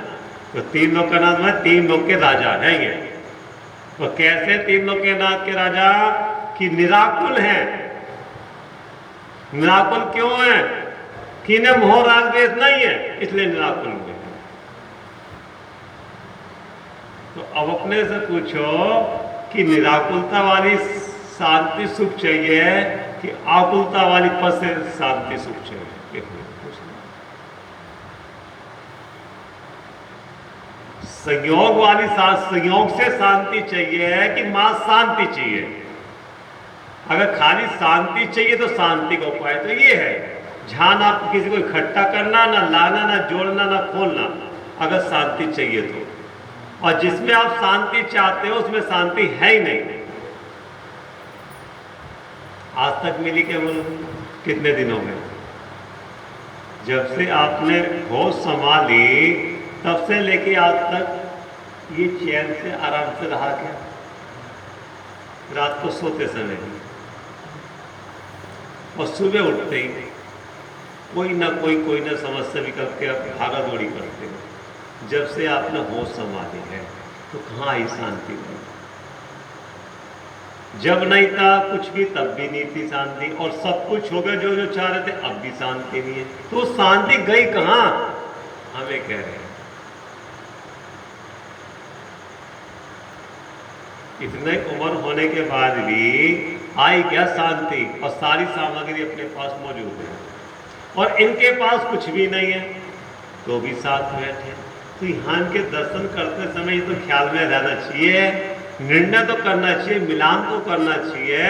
तो तीन लोक का नाथ में तीन लोक के राजा है ये। तो कैसे तीन लोक के नाथ के राजा? कि निराकुल हैं। निराकुल क्यों है? कि इन्हें मोह राग द्वेष नहीं है, इसलिए निराकुल हुए। तो अब अपने से पूछो कि निराकुलता वाली शांति सुख चाहिए कि आकुलता वाली पद से शांति सुख चाहिए? संयोग वाली संयोग से शांति चाहिए कि मां शांति चाहिए? अगर खाली शांति चाहिए तो शांति का उपाय तो ये है, जहां ना किसी को इकट्ठा करना, ना लाना, ना जोड़ना, ना खोलना, अगर शांति चाहिए तो। और जिसमें आप शांति चाहते हो उसमें शांति है ही नहीं। आज तक मिली केवल कितने दिन हो गए? जब से आपने होश संभाली तब से लेके आज तक ये चैन से आराम से रहा क्या? रात को सोते समय ही और सुबह उठते ही कोई ना समस्या निकल के आप भागा दौड़ी करते हो। जब से आपने होश संभाली है तो कहाँ आई शांति बनी? जब नहीं था कुछ भी तब भी नहीं थी शांति, और सब कुछ हो गया जो जो चाह रहे थे, अब भी शांति नहीं है। तो शांति गई कहाँ? हमें कह रहे हैं इतने उम्र होने के बाद भी आई क्या शांति? और सारी सामग्री अपने पास मौजूद है और इनके पास कुछ भी नहीं है तो भी साथ बैठे। तो यहाँ के दर्शन करते समय तो ख्याल में रहना चाहिए, निर्णय तो करना चाहिए, मिलान तो करना चाहिए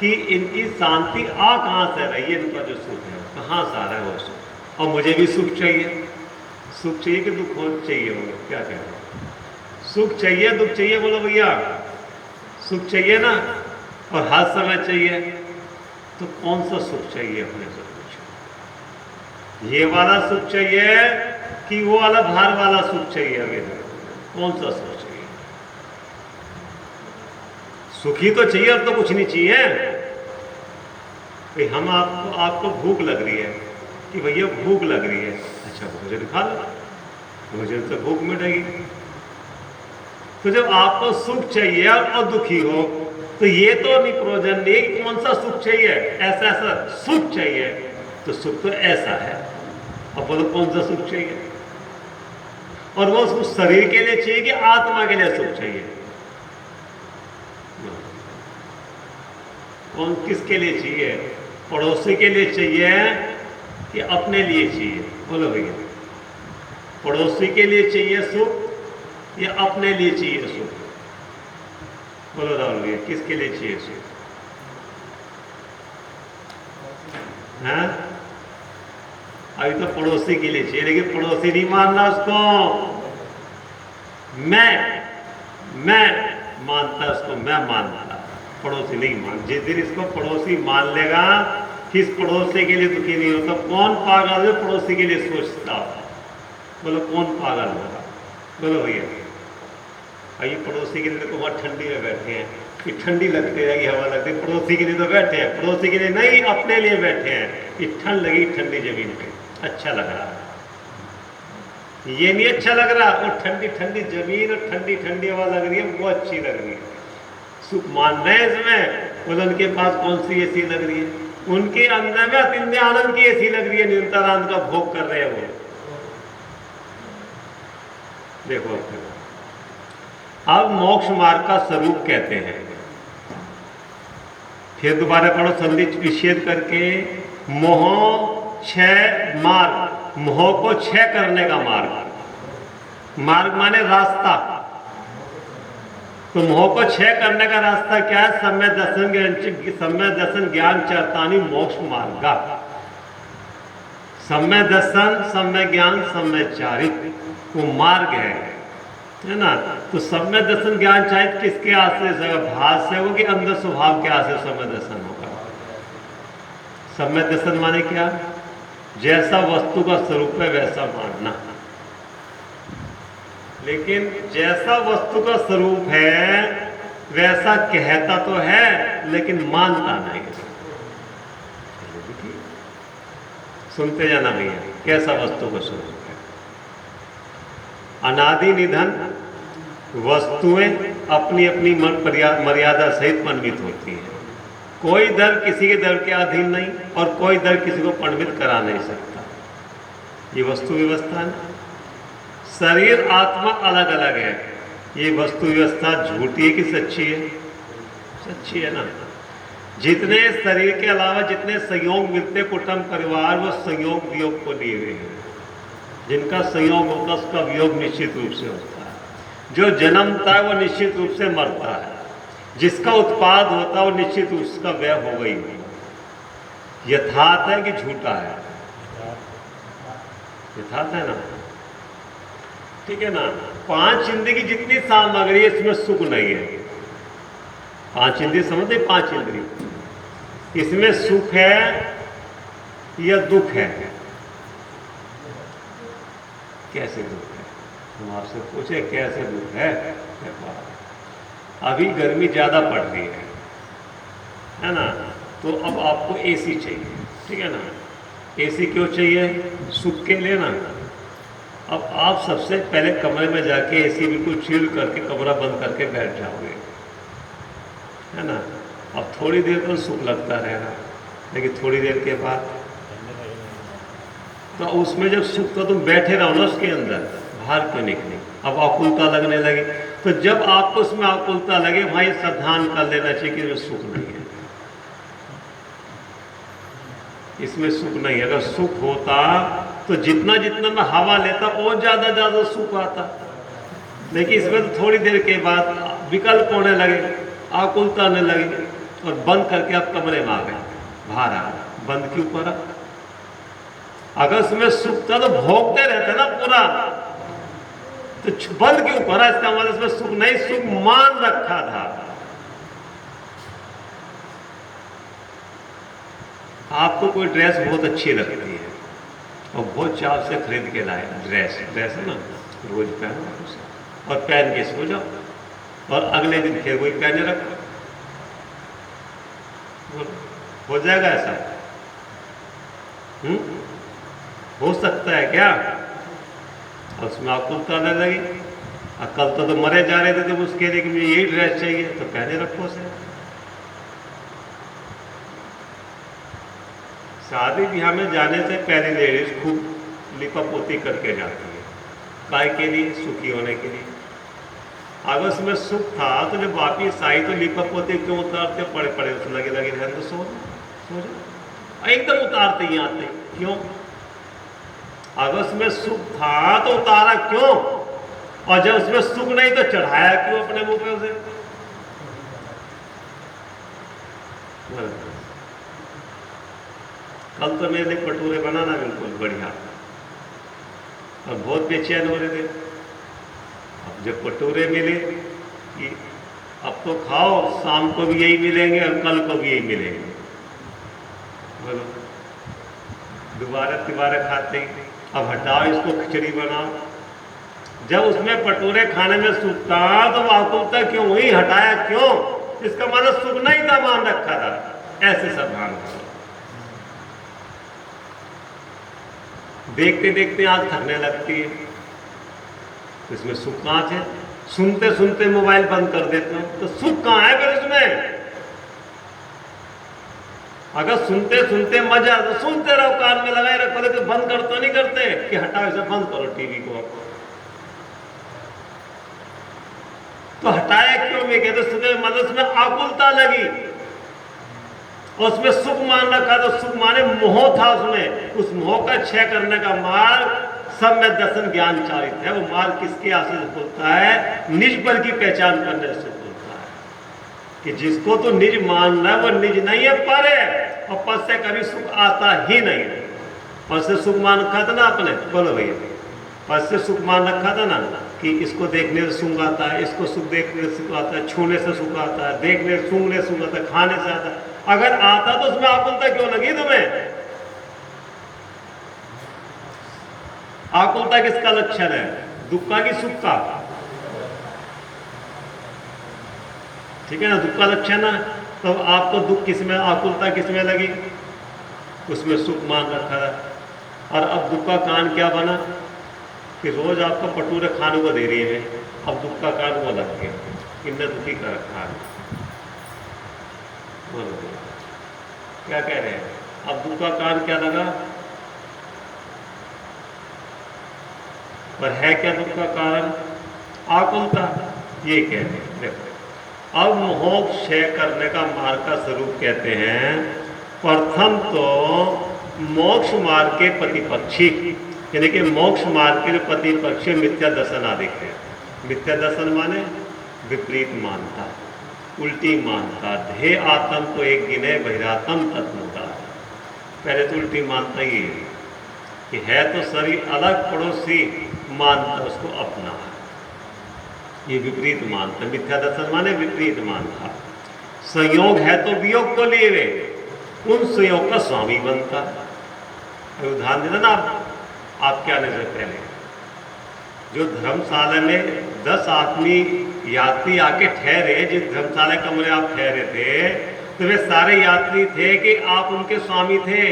कि इनकी शांति आ कहाँ से रही है, इनका जो सुख है कहाँ से आ रहा है वो सुख। और मुझे भी सुख चाहिए। सुख चाहिए कि दुख चाहिए? होगा क्या कह रहे हो? सुख चाहिए, दुख चाहिए? बोलो भैया, सुख चाहिए ना, और हर समय चाहिए। तो कौन सा सुख चाहिए अपने से पूछो? ये वाला सुख चाहिए कि वो वाला भार वाला सुख चाहिए? अभी कौन सा सुख चाहिए? सुखी तो चाहिए और तो कुछ नहीं चाहिए। हम आपको भूख लग रही है कि भैया भूख लग रही है, अच्छा भोजन खा लो, भोजन से भूख मिटेगी। तो जब आपको सुख चाहिए और दुखी हो तो ये तो नहीं प्रयोजन नहीं कौन सा सुख चाहिए, ऐसा ऐसा सुख चाहिए। तो सुख तो ऐसा है, अब बोलो कौन सा सुख चाहिए? और वो सुख शरीर के लिए चाहिए कि आत्मा के लिए सुख चाहिए? कौन किसके लिए चाहिए? पड़ोसी के लिए चाहिए कि अपने लिए चाहिए? बोलो भैया, पड़ोसी के लिए चाहिए सुख या अपने लिए चाहिए सुख? बोलो राहुल भैया, किसके लिए चाहिए सुख? हाँ, अभी तो पड़ोसी के लिए चाहिए, लेकिन पड़ोसी नहीं मानना उसको। मैं मानता उसको, मैं मानता, पड़ोसी नहीं मान। जिस दिन इसको पड़ोसी मान लेगा कि इस पड़ोसी के लिए दुखी नहीं होता, कौन पागल है पड़ोसी के लिए सोचता? बोलो कौन पागल होगा? बोलो भैया, आइए पड़ोसी के लिए तो वहाँ ठंडी में बैठे हैं कि ठंडी लगती रहेगी, हवा लगती है, पड़ोसी के लिए तो बैठे हैं, पड़ोसी के लिए नहीं अपने लिए बैठे हैं कि ठंड लगी ठंडी जमीन पे, अच्छा लग रहा है। ये नहीं अच्छा लग रहा, वो ठंडी ठंडी जमीन और ठंडी ठंडी हवा लग रही है, वो अच्छी लग रही है। सुख मान रहे हैं इसमें। बोले उनके पास कौन सी एसी लग रही है? उनके अंदर में अतिंद्य आनंद की एसी लग रही है, निरंतर आनंद का भोग कर रहे हैं वो। देखो अब मोक्ष मार्ग का स्वरूप कहते हैं, फिर दोबारा पढ़ो संधि विच्छेद करके, मोह क्षय मार्ग, मोह को क्षय करने का मार्ग। मार्ग माने रास्ता, तो मोह को क्षय करने का रास्ता क्या है? सम्यक दर्शन ज्ञान चरतानि मोक्ष मार्ग। सम्यक दर्शन, सम्यक ज्ञान, सम्यक चारित वो मार्ग है ना। तो सम्यक दर्शन ज्ञान चारित किसके आश्रय से होगा? भाव से होगा कि अंदर स्वभाव के आश्रय सम्यक दर्शन होगा? सम्यक दर्शन माने क्या? जैसा वस्तु का स्वरूप है वैसा मानना। लेकिन जैसा वस्तु का स्वरूप है वैसा कहता तो है लेकिन मानता नहीं। सुनते जाना भैया, कैसा वस्तु का स्वरूप है? अनादि निधन वस्तुएं अपनी अपनी मर्यादा सहित परिणमित होती हैं। कोई दर किसी के दर के अधीन नहीं और कोई दर किसी को परिणमित करा नहीं सकता। ये वस्तु व्यवस्था है। शरीर आत्मा अलग अलग है। ये वस्तु व्यवस्था झूठी है कि सच्ची है? सच्ची है ना। जितने शरीर के अलावा जितने संयोग मिलते कुटुंब परिवार, वो संयोग वियोग को लिए हुए हैं। जिनका संयोग होता है उसका वियोग निश्चित रूप से होता है। जो जन्मता है वो निश्चित रूप से मरता है। जिसका उत्पाद होता है वो निश्चित रूप से उसका व्यय हो गई। यथार्थ है कि झूठा है? यथार्थ है ना। ठीक है ना। 5 इंद्रिय की जितनी सामग्री है इसमें सुख नहीं है। 5 इंद्रिय समझते? 5 इंद्रिय, इसमें सुख है या दुख है? कैसे दुख है? हम आपसे पूछे कैसे दुख है? अभी गर्मी ज्यादा पड़ रही है ना। तो अब आपको एसी चाहिए, ठीक है ना। एसी क्यों चाहिए? सुख के लिए ना। अब आप सबसे पहले कमरे में जाके एसी बिल्कुल चिल करके कमरा बंद करके बैठ जाओगे, है ना। अब थोड़ी देर तो सुख लगता रहेगा, लेकिन थोड़ी देर के बाद तो उसमें जब सुख तो तुम बैठे रहो ना उसके अंदर, बाहर क्यों निकले? अब आकुलता लगने लगे। तो जब आपको उसमें आकुलता लगे भाई सावधान कर लेना चाहिए कि इसमें सुख नहीं है। इसमें सुख नहीं है। अगर सुख होता तो जितना जितना मैं हवा लेता और ज्यादा सुख आता। लेकिन इसमें तो थोड़ी देर के बाद विकल्प होने लगे, आकुलता आने लगे और बंद करके आप कमरे में आ गए, बाहर आ गए। बंद क्यों करा? अगर उसमें सुख था तो भोगते रहते ना पूरा, तो बंद क्यों करा? इसका मतलब इसमें सुख नहीं, सुख मान रखा था। आपको कोई ड्रेस बहुत अच्छी लगती है और बहुत चाव से खरीद के लाए ड्रेस है ना, रोज पहनो और पहन के सो जाओ और अगले दिन फिर वही पहने रखो। हो जाएगा ऐसा? हो सकता है क्या? और उसमें आकुलता आने लगी। कल तो मरे जा रहे थे तो उसके लिए कि मुझे यही ड्रेस चाहिए, तो पहने रखो उसे। शादी ब्याह में जाने से पहले लेडीज खूब लिपापोती करके जाती है। काय के लिए? सुखी होने के लिए। अगर उसमें सुख था तो जब वापिस आई तो लिपापोती क्यों उतारते? पड़े पड़े उसे लगे रहने तो सो जाओ, एकदम उतारते ही आते क्यों? अगर उसमें सुख था तो उतारा क्यों? और जब उसमें सुख नहीं तो चढ़ाया क्यों अपने मुंह पे उसे? कल तो मेरे लिए भटूरे बनाना बिल्कुल बढ़िया, और बहुत बेचैन हो रहे थे। अब जब भटूरे मिले कि अब तो खाओ, शाम को भी यही मिलेंगे और कल को भी यही मिलेंगे, बोलो दोबारा खाते हैं। अब हटाओ इसको, खिचड़ी बनाओ। जब उसमें भटूरे खाने में सुख था तो आकुलता क्यों हुई? हटाया क्यों? इसका मतलब सुख नहीं था, मान रखा था। ऐसे सब ध्यान करो। देखते देखते आंख थकने लगती है, तो इसमें सुख कहाँ है? सुनते सुनते मोबाइल बंद कर देते हो तो सुख कहाँ है फिर इसमें? अगर सुनते सुनते मजा तो सुनते रहो, कान में लगाए रखो, लेकिन बंद कर तो नहीं करते कि हटाओ इसे, बंद करो टीवी को। तो हटाया क्यों? मैं कहते सुबह मतलब उसमें आकुलता लगी और उसमें सुख मान रखा, तो सुख माने मोह था उसमें। उस मोह का क्षय करने का मार्ग सम्यक दर्शन ज्ञान चारित है। वो मार्ग किसके आश्रय से खुलता है? निज बल की पहचान करने से खुलता है। कि जिसको तो निज मान रहा है वो निज नहीं है, पर है, और पर से कभी सुख आता ही नहीं है। पर से सुख मान रखा था ना आपने, बोलो भैया, पर से सुख मान रखा था ना कि इसको देखने से सुख आता है, इसको सुख देखने से सुख आता है, छूने से सुख आता है, देखने सूंघने से सुख आता है, खाने से आता है। अगर आता तो उसमें आकुलता क्यों लगी तुम्हें? आकुलता किसका लक्षण है? दुख का कि सुख का? ठीक है ना, दुख का लक्षण है। तो आपको दुख किसमें, आकुलता किसमें लगी? उसमें सुख मान रखा था। और अब दुख का कारण क्या बना कि रोज आपको पटूरे खाने को दे रही है, अब दुख का कारण वो लग गया, इनने दुखी कर रखा है। क्या कह रहे हैं? अब दुख का कारण क्या लगा? पर है क्या दुख का कारण? आकुलता। ये कहते हैं। देखो, अब मोक्ष क्षय करने का मार्ग का स्वरूप कहते हैं, प्रथम तो मोक्ष मार्ग के प्रतिपक्षी, यानी कि मोक्ष मार्ग के प्रतिपक्षी मिथ्या दर्शन आदि है। मिथ्या दर्शन माने विपरीत मानता, उल्टी मानता, ध्येय आत्म को एक गिने बहिरात्म तत्मुता। पहले तो उल्टी मानता ही है कि है तो शरीर अलग, पड़ोसी मानता उसको अपना है, ये विपरीत मानता। मिथ्या दर्शन माने विपरीत मानता। संयोग है तो वियोग को लिए वे, उन संयोग का स्वामी बनता। उदाहरण देना ना आप क्या नजर पहले, जो धर्मशाला में 10 आदमी यात्री आके ठहरे, जिस धर्मशाला कमरे आप ठहरे थे, तो वे सारे यात्री थे कि आप उनके स्वामी थे?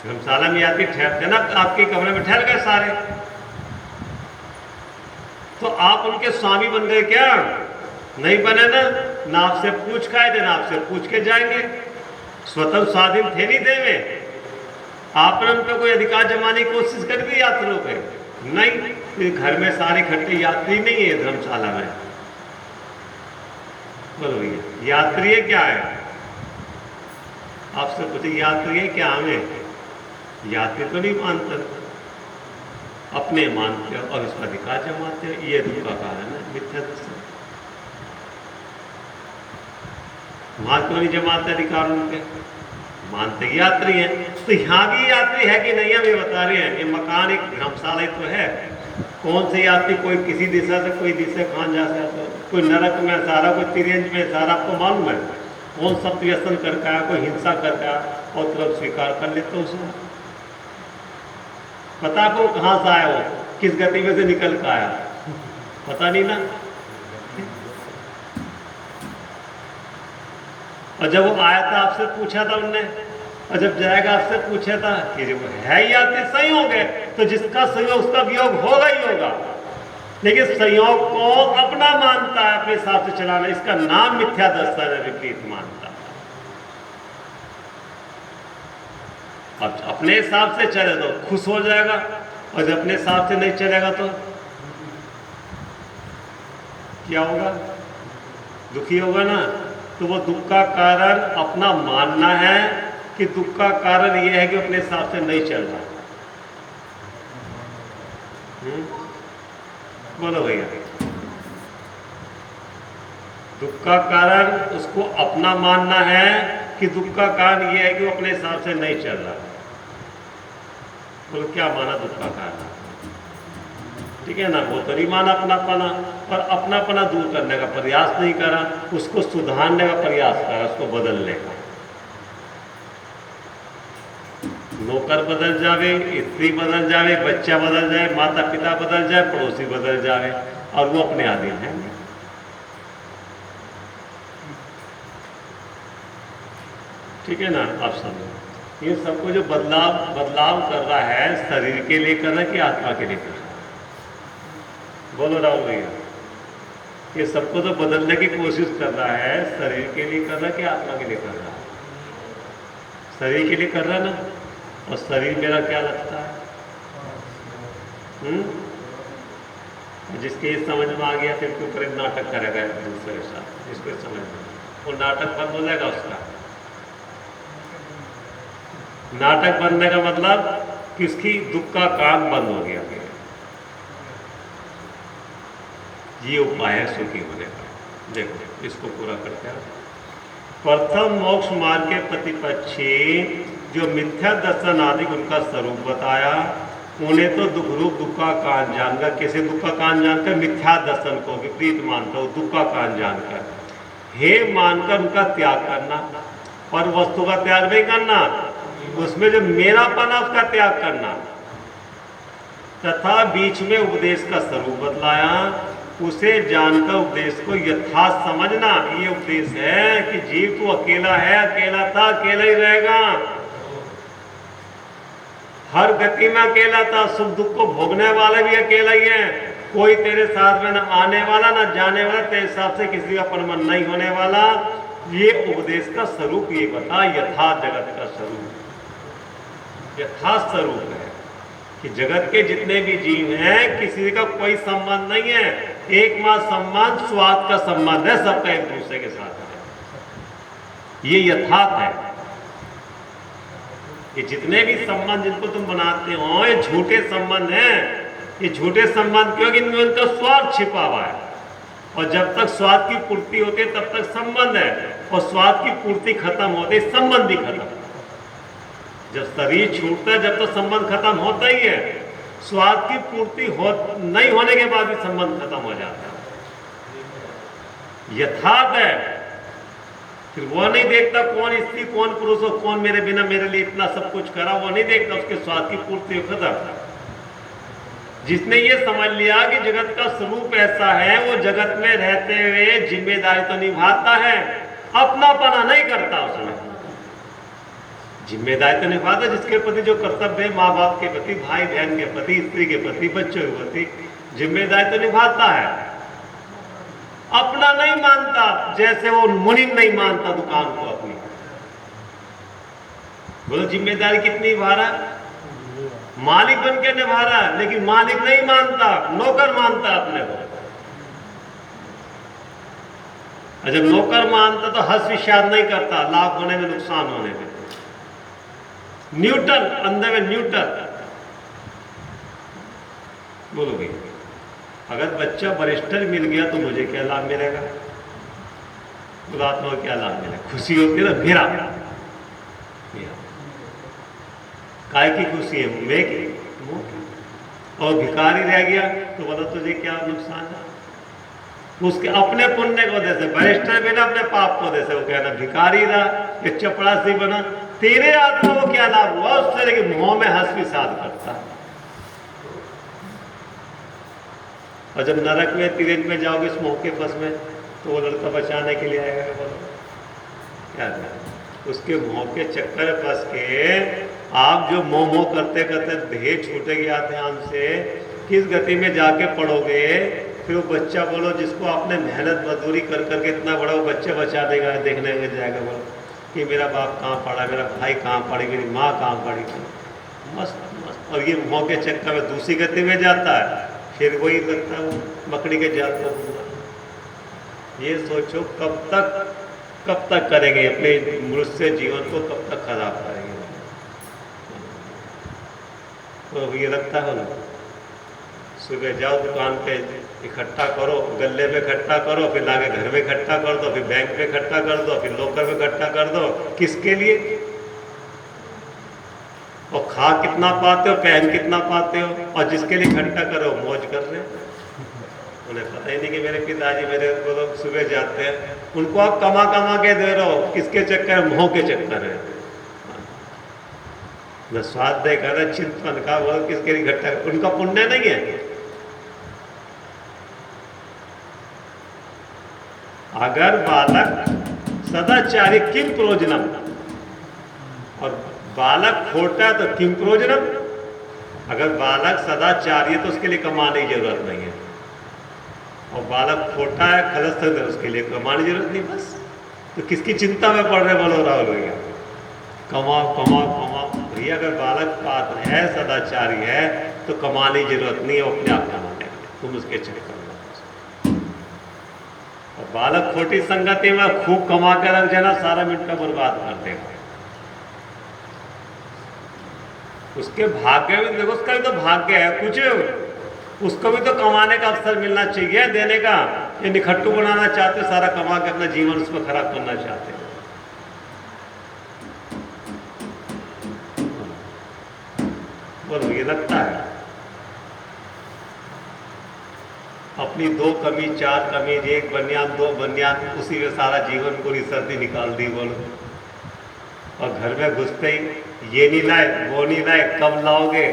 धर्मशाला में यात्री ठहरते ना, आपके कमरे में ठहर गए सारे, तो आप उनके स्वामी बन गए क्या? नहीं बने ना आपसे पूछ के आए थे, ना आपसे पूछ के जाएंगे। स्वतंत्र स्वाधीन थे नहीं थे वे, आपने उन पर कोई अधिकार जमाने की कोशिश कर दी यात्रियों पे? नहीं। घर में सारे इकट्ठे यात्री नहीं है धर्मशाला में। बोलो भैया, यात्री क्या है? आपसे पूछे यात्री है क्या? हमें यात्री तो नहीं मानते, अपने मानते हो और उसका अधिकार जमाते हो। ये दुख का कारण है, मिथ्या दर्शन। वहां क्यों नहीं जमाते अधिकार उनके? मानते यात्री हैं। तो यहाँ भी यात्री है कि नहीं, हम ये बता रहे हैं। ये मकान एक धर्मशाला तो है, कौन से यात्री? कोई किसी दिशा से कोई दिशा खान जा सकता, कोई नरक में सारा, कोई तिरंज में सारा। आपको मालूम है कौन सब व्यसन करके आया, कोई हिंसा करके आया और तुरंत स्वीकार कर लेते हो उसे। पता को कहां से आया, वो किस गति में से निकल कर आया, पता नहीं ना। और जब वो आया था आपसे पूछा था उनने, और जब जाएगा आपसे पूछा था कि जब है यात्री संयोग है, तो जिसका संयोग उसका वियोग होगा ही होगा। लेकिन संयोग को अपना मानता है, अपने हिसाब से चलाना, इसका नाम मिथ्या दर्शन है, विपरीत मानता। अब अपने हिसाब से चले तो खुश हो जाएगा, और जब अपने हिसाब से नहीं चलेगा तो क्या होगा? दुखी होगा ना। तो वो दुख का कारण अपना मानना है कि दुख का कारण ये है कि अपने हिसाब से नहीं चल रहा। बोलो भैया, दुख का कारण उसको अपना मानना है कि दुख का कारण ये है कि वो अपने हिसाब से नहीं चल रहा। बोलो क्या माना दुख का कारण? ठीक है ना, वो तो नहीं माना अपनापना, और अपनापना दूर करने का प्रयास नहीं करा, उसको सुधारने का प्रयास करा, उसको बदलने का। नौकर बदल जावे, स्त्री बदल जावे, बच्चा बदल जाए, माता पिता बदल जाए, पड़ोसी बदल जावे, और वो अपने आदमी हैं। ठीक है ना, आप समझो। ये सबको जो बदलाव कर रहा है, शरीर के लिए कर रहा है कि आत्मा के लिए कर रहा है? बोलो राहुल भैया, ये सबको तो बदलने की कोशिश कर रहा है, शरीर के लिए कर रहा है कि आत्मा के लिए कर रहा है? शरीर के लिए कर रहा है ना। और शरीर मेरा क्या लगता है? जिसके समझ में आ गया, फिर के ऊपर नाटक करेगा दूसरे के साथ, जिसको समझ में, वो नाटक बंद हो जाएगा उसका। नाटक बनने का मतलब कि उसकी दुख का काम बंद हो गया। ये उपाय है सुखी होने का। देखो इसको पूरा करते हैं। प्रथम मोक्ष मार्ग के प्रतिपक्षी जो मिथ्या दर्शन आदि उनका स्वरूप बताया, उन्हें तो दुख रूप दुख का कारण जानकर, कैसे दुख का कारण जानकर, मिथ्या दर्शन को विपरीत मानकर, वो दुख का कारण जानकर हे मानकर उनका त्याग करना, पर वस्तु का त्याग नहीं करना, उसमें जो मेरापन है उसका त्याग करना, तथा बीच में उपदेश का स्वरूप बतलाया, उसे जानकर उपदेश को यथार्थ समझना। ये उपदेश है कि जीव तो अकेला है, अकेला था, अकेला ही रहेगा, हर गति में अकेला था, सुख दुख को भोगने वाला भी अकेला ही है, कोई तेरे साथ में न आने वाला न जाने वाला, तेरे हिसाब से किसी का परमन नहीं होने वाला। ये उपदेश का स्वरूप ये बता, यथार्थ जगत का स्वरूप, यथार्थ स्वरूप है कि जगत के जितने भी जीव हैं किसी का कोई संबंध नहीं है, एकमात्र संबंध स्वार्थ का संबंध है, सबका एक दूसरे के साथ है। ये यथार्थ है। ये जितने भी संबंध जिनको तुम बनाते हो ये झूठे संबंध हैं। ये झूठे संबंध क्योंकि इनमें उनका स्वार्थ छिपा हुआ है, और जब तक स्वार्थ की पूर्ति होती है तब तक संबंध है, और स्वार्थ की पूर्ति खत्म होते ही संबंध भी खत्म। जब शरीर छूटता है जब तो संबंध खत्म होता ही है, स्वार्थ की पूर्ति नहीं होने के बाद भी संबंध खत्म हो जाता है। यथार्थ है। फिर वो नहीं देखता कौन स्त्री कौन पुरुष हो, कौन मेरे बिना मेरे लिए इतना सब कुछ करा, वो नहीं देखता, उसके स्वार्थ की पूर्ति खत्म। जिसने ये समझ लिया कि जगत का स्वरूप ऐसा है, वो जगत में रहते हुए जिम्मेदारी तो निभाता है, अपनापना नहीं करता, उसमें जिम्मेदारी तो निभाता, जिसके प्रति जो कर्तव्य है, माँ बाप के प्रति, भाई बहन के प्रति, स्त्री के प्रति, बच्चों के प्रति जिम्मेदारी तो निभाता है, अपना नहीं मानता। जैसे वो मुनीम नहीं मानता दुकान को अपनी। बोलो जिम्मेदारी कितनी निभा रहा है, मालिक बन के निभा रहा है, लेकिन मालिक नहीं मानता, नौकर मानता अपने को। और जब नौकर मानता तो हंस विषाद नहीं करता, लाभ होने में नुकसान होने में। न्यूटन, अंदर में न्यूटन। बोलो भाई, अगर बच्चा बरिस्टर मिल गया तो मुझे क्या लाभ मिलेगा, आत्मा को क्या लाभ मिलेगा? खुशी होती है ना, मेरा काय की खुशी है, मैं की, और भिखारी रह गया तो बोला तुझे क्या नुकसान है? उसके अपने पुण्य को वजह से, बरिस्टर बिना अपने पाप को वजह से, वो कहना भिखारी रहा कि चपड़ासी बना, तेरे आत्मा को क्या लाभ हुआ उससे? लेकिन मुंह में हंस भी साथ करता। और जब नरक में तिरंग में जाओगे इस मौके बस में, तो वो लड़का बचाने के लिए आएगा, बोलो क्या है? उसके मुंह के चक्कर फंस के आप जो मोह मोह करते करते देह छूटेगी ध्यान से, किस गति में जाके पड़ोगे? फिर वो बच्चा बोलो जिसको आपने मेहनत मजदूरी कर करके इतना बड़ा वो बच्चा बचा देगा, देखने में जाएगा, बोलो कि मेरा बाप कहाँ पड़ा, मेरा भाई कहाँ पड़ी, मेरी माँ कहाँ पड़ी, मस्त मस्त। और ये मुँह के चक्कर में दूसरी गति में जाता है, फिर वही लगता है वो मकड़ी के जाल को घूमना। ये सोचो कब तक करेंगे अपने मनुष्य जीवन को, कब तक खराब करेंगे? तो ये लगता है ना, सुबह जाओ दुकान पे इकट्ठा करो, गले में इकट्ठा करो, फिर लाके घर में इकट्ठा कर दो, फिर बैंक में इकट्ठा कर दो, फिर लोकर में इकट्ठा कर दो। किसके लिए? और खा कितना पाते हो, पहन कितना पाते हो, और जिसके लिए इकट्ठा करो मौज कर रहे। उन्हें पता ही नहीं कि मेरे पिताजी मेरे को लोग सुबह जाते हैं, उनको आप कमा कमा के दे रहे हो, किसके चक्कर? मोह के चक्कर है। न स्वाद देखा ना चिंतन का, वो किसके लिए इकट्ठा? उनका पुण्य नहीं है। अगर बालक सदाचारी किम प्रयोजनम, और बालक खोटा है तो किम प्रयोजनम? अगर बालक सदाचारी है तो उसके लिए कमाने की जरूरत नहीं है, और बालक खोटा है खलस्त है तो उसके लिए कमाने की जरूरत नहीं। बस तो किसकी चिंता में पड़ रहे? बोलो राहुल भैया, कमाओ कमाओ कमाओ भैया। अगर बालक पात्र है, सदाचारी है, तो कमाने की जरूरत नहीं है, वो अपने आप कमाने, तुम उसके चक्कर में। और बालक खोटी संगति में खूब कमा कर रख जाना, सारा मिनट बर्बाद कर देगा। उसके भाग्य में देखो, उसका भी तो भाग्य है कुछ, उसको भी तो कमाने का अवसर मिलना चाहिए, देने का। ये निखट्टू बनाना चाहते, सारा कमा के अपना जीवन उसमें खराब करना चाहते। बोलो, ये लगता है अपनी 2 कमीज 4 कमीज 1 बनियान 2 बनियान, उसी में सारा जीवन पूरी सर्दी निकाल दी। बोलो, और घर में घुसते ही ये नहीं लाए, वो नहीं लाए, कब लाओगे,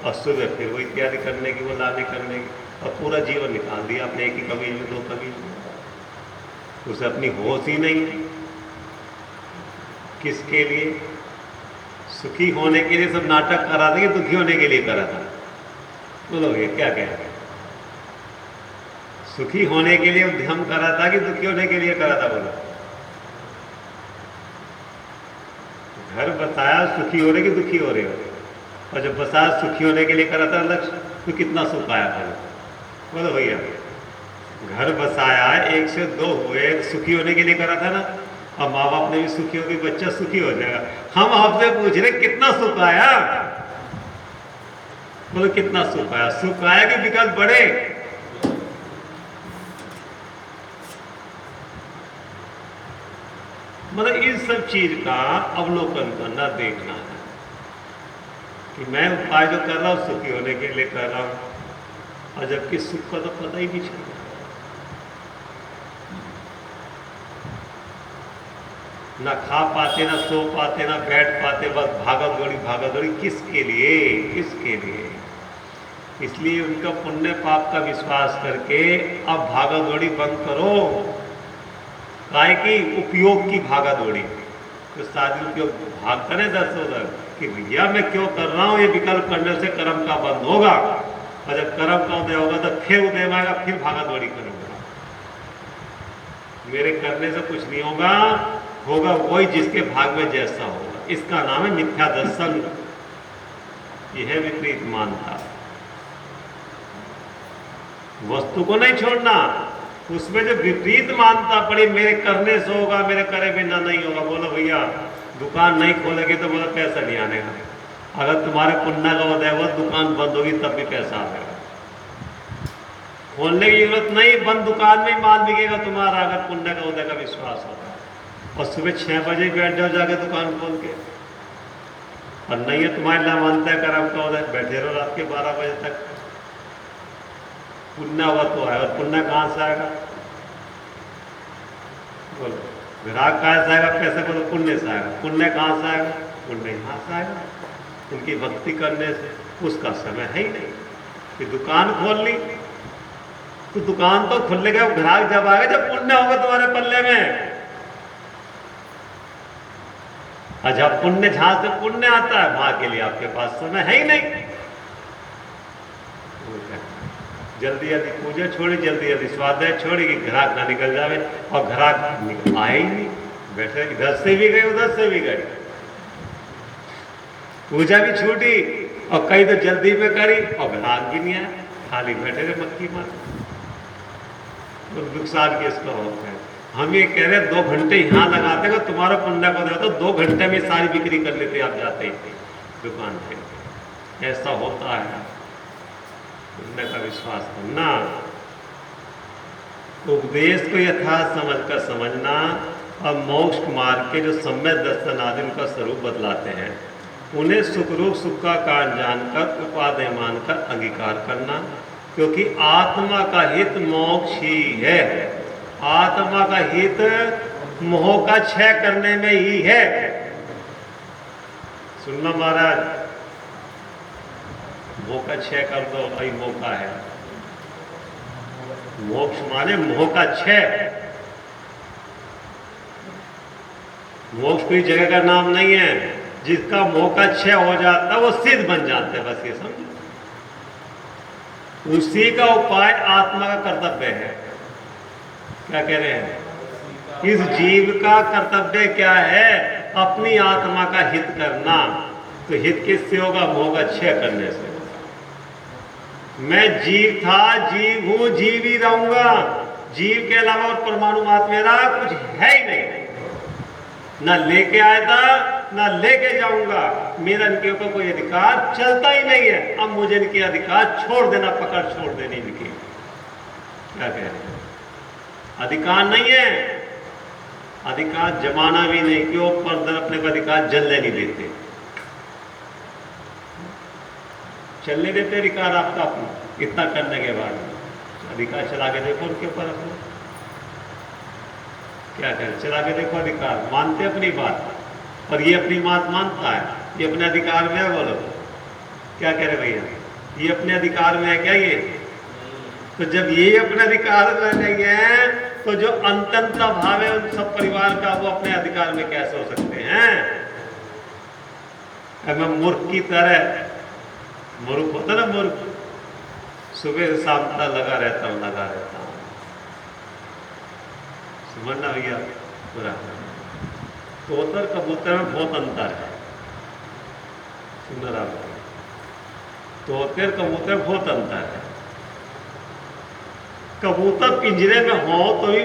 और सुबह फिर वही तैयारी करने की, वो लाने करने की, और पूरा जीवन निकाल दिया अपने 1 ही कमीज में 2 कमीज में। उसे अपनी होश ही नहीं है। किसके लिए? सुखी होने के लिए सब नाटक करा था कि दुखी होने के लिए करा था? बोलो, ये क्या कह रहे? सुखी होने के लिए उद्यम करा था कि दुखी होने के लिए करा था? बोलो, घर बताया सुखी हो रहे कि दुखी हो रहे हो, और जब बताया सुखी होने के लिए करा था लक्ष्य, तो कितना सुख आया था? बोलो भैया, घर बसाया 1 से 2 हुए, सुखी होने के लिए करा था ना। अब माँ बाप ने भी सुखी होगी, बच्चा सुखी हो जाएगा। हम आपसे पूछ रहे कितना सुख आया? बोलो, कितना सुख आया? सुख आया कि विकल्प बढ़े? मतलब इस सब चीज का अवलोकन करना, देखना है कि मैं उपाय जो कर रहा हूं सुखी होने के लिए कर रहा हूं, और जबकि सुख का तो पता ही नहीं चल रहा। ना खा पाते, ना सो पाते, ना बैठ पाते, बस भागा दौड़ी। किसके लिए? किसके लिए? इसलिए उनका पुण्य पाप का विश्वास करके अब भागा दौड़ी बंद करो। काय की? उपयोग की भागा दौड़ी। तो शादी उपयोग भाग करें दर से उधर कि भैया मैं क्यों कर रहा हूं, ये विकल्प करने से कर्म का बंद होगा, और जब कर्म का उदय होगा तो फिर उदय आएगा, फिर भागा दौड़ी करूंगा। मेरे करने से कुछ नहीं होगा, होगा वही जिसके भाग में जैसा होगा। इसका नाम है मिथ्या दर्शन। यह है विपरीत मानता। वस्तु को नहीं छोड़ना, उसमें जो विपरीत मानता पड़ी, मेरे करने से होगा, मेरे करे बिना नहीं होगा। बोलो भैया, दुकान नहीं खोलेगे तो बोला पैसा नहीं आने का। अगर तुम्हारे पुण्य का उदय हुआ, दुकान बंद होगी तब भी पैसा आएगा। खोलने की जरूरत नहीं, बंद दुकान में ही माल बिकेगा तुम्हारा, अगर पुण्य का उदय का विश्वास होगा। और सुबह 6 बजे बैठ जाओ जाके दुकान खोल के, और नहीं है तुम्हारे लिए मानता है कर्म का उदय, बैठे रहो रात के 12 बजे तक। पुण्य हुआ तो है, और पुण्य कहां से आएगा? बोलो, ग्राहक कहां से आएगा? पैसे को तो पुण्य से आएगा। पुण्य कहां से आएगा? पुण्य यहां से आएगा, उनकी भक्ति करने से। उसका समय है ही नहीं कि दुकान खोल ली, तो दुकान तो खुलेगा, ग्राहक जब आएगा जब पुण्य होगा तुम्हारे पल्ले में। और जब पुण्य, जहां से पुण्य आता है वहां के लिए आपके पास समय है ही नहीं। जल्दी जल्दी पूजा छोड़ी, जल्दी जल्दी स्वाध्याय छोड़ी कि ग्राहक ना निकल जावे, और ग्राहक आए ही नहीं। बैठे, इधर से भी गए उधर से भी गए, पूजा भी छूटी, और कई तो जल्दी में करी और ग्राहक भी नहीं आया, खाली बैठे रहे मक्खी मार। तो नुकसान किसका होता है? हम ये कह रहे 2 घंटे यहाँ लगाते हो, तुम्हारा पुण्य को देता, 2 घंटे में सारी बिक्री कर लेते आप जाते ही दुकान पे। ऐसा होता है। पुण्य का विश्वास करना, उपदेश को यथार्थ समझकर समझना, और मोक्ष मार्ग के जो सम्यक दर्शन आदि उनका स्वरूप बतलाते हैं, उन्हें सुखरूप सुख का कारण जानकर उपादेय मानकर अंगीकार करना, क्योंकि आत्मा का हित मोक्ष ही है। आत्मा का हित मोह का क्षय करने में ही है। सुनना महाराज, मोह का क्षय कर दो, भाई मौका है। मोक्ष माने मोह का क्षय। मोक्ष कोई जगह का नाम नहीं है। जिसका मोह का क्षय हो जाता है वो सिद्ध बन जाते हैं, बस ये समझो। उसी का उपाय आत्मा का कर्तव्य है। क्या कह रहे हैं? इस जीव का कर्तव्य क्या है? अपनी आत्मा का हित करना। तो हित किससे होगा? मोह का क्षय करने से। मैं जीव था, जीव हूं, जीव ही रहूंगा। जीव के अलावा और परमाणु मात्र मेरा कुछ है ही नहीं। न लेके आया था ना लेके जाऊंगा, मेरा इनके ऊपर कोई अधिकार चलता ही नहीं है। अब मुझे इनके अधिकार छोड़ देना, पकड़ छोड़ देनी इनकी। क्या कह रहे हैं? अधिकार नहीं है, अधिकार जमाना भी नहीं, क्यों पर अपने को अधिकार जलने नहीं देते, चलने देते अधिकार आपका अपना। इतना करने के बाद अधिकार चला के देखो उनके ऊपर अपना, क्या करें, चला के देखो अधिकार। मानते अपनी बात, और ये अपनी बात मानता है, ये अपने अधिकार में है। बोलो क्या कह रहे भैया, ये अपने अधिकार में है क्या? ये तो जब ये अपने अधिकार में नहीं है, तो जो अंतंता भाव है उन सब परिवार का, वो अपने अधिकार में कैसे हो सकते हैं? मैं मूर्ख की तरह, मूर्ख होता ना मूर्ख, सुबह से शाम तक लगा रहता हूं। समझना भैया पूरा। तोतर कबूतर में बहुत अंतर है, सुंदर। तोतर कबूतर में बहुत अंतर है। कबूतर पिंजरे में हो तो भी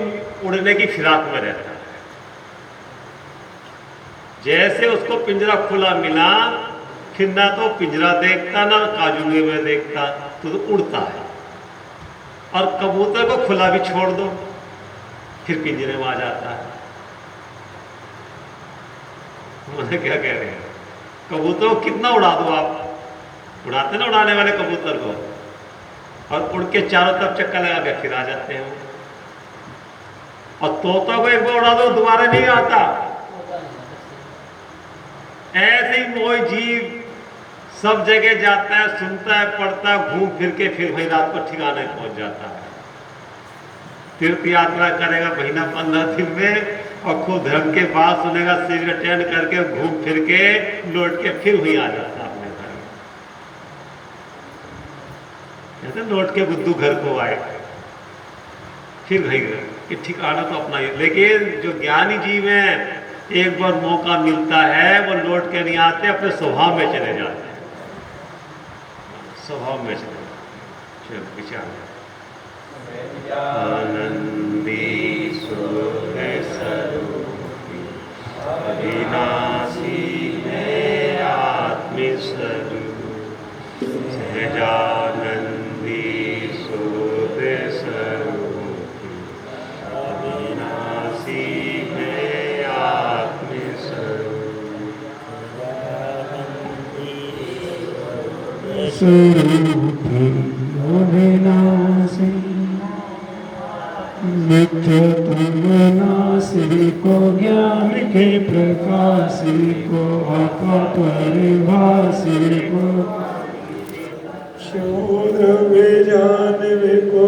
उड़ने की फिराक में रहता है। जैसे उसको पिंजरा खुला मिला, फिर ना तो पिंजरा देखता ना काजूए में देखता, तो उड़ता है। और कबूतर को खुला भी छोड़ दो, फिर पिंजरे में आ जाता है। मुझे क्या कह रहे हैं, कबूतर को कितना उड़ा दो आप, उड़ाते ना उड़ाने वाले कबूतर को, और उड़ के चारों तरफ चक्कर लगा के फिर आ जाते हैं। और तोता को एक बार उड़ा दो, दोबारा नहीं आता। ऐसे ही मोह जीव सब जगह जाता है, सुनता है, पढ़ता है, घूम फिर के फिर वही रात को ठिकाने पहुंच जाता है। तीर्थ यात्रा करेगा महीना 15 दिन में, और खूब धर्म के बात सुनेगा, शिविर अटेंड करके घूम फिर के लौट के फिर वही आ जाता अपने घर में। कहते लौट के बुद्धू घर को आए, फिर वही कि ठिकाना तो अपना ही। लेकिन जो ज्ञानी जीव है, एक बार मौका मिलता है, वो लौट के नहीं आते, अपने स्वभाव में चले जाते हैं, स्वभाव में चले जाते। चलो विचार। आनंदी सुर स्वरूपी अविनाशी है आत्म स्वरूप, सहजानंदी सुर स्वरूपी अविनाशी है आत्म स्वरूप। अविनाशी नित्यतम नासी को, ज्ञान के प्रकाशी को, अपरिभाषी को, शोध में जानवे को,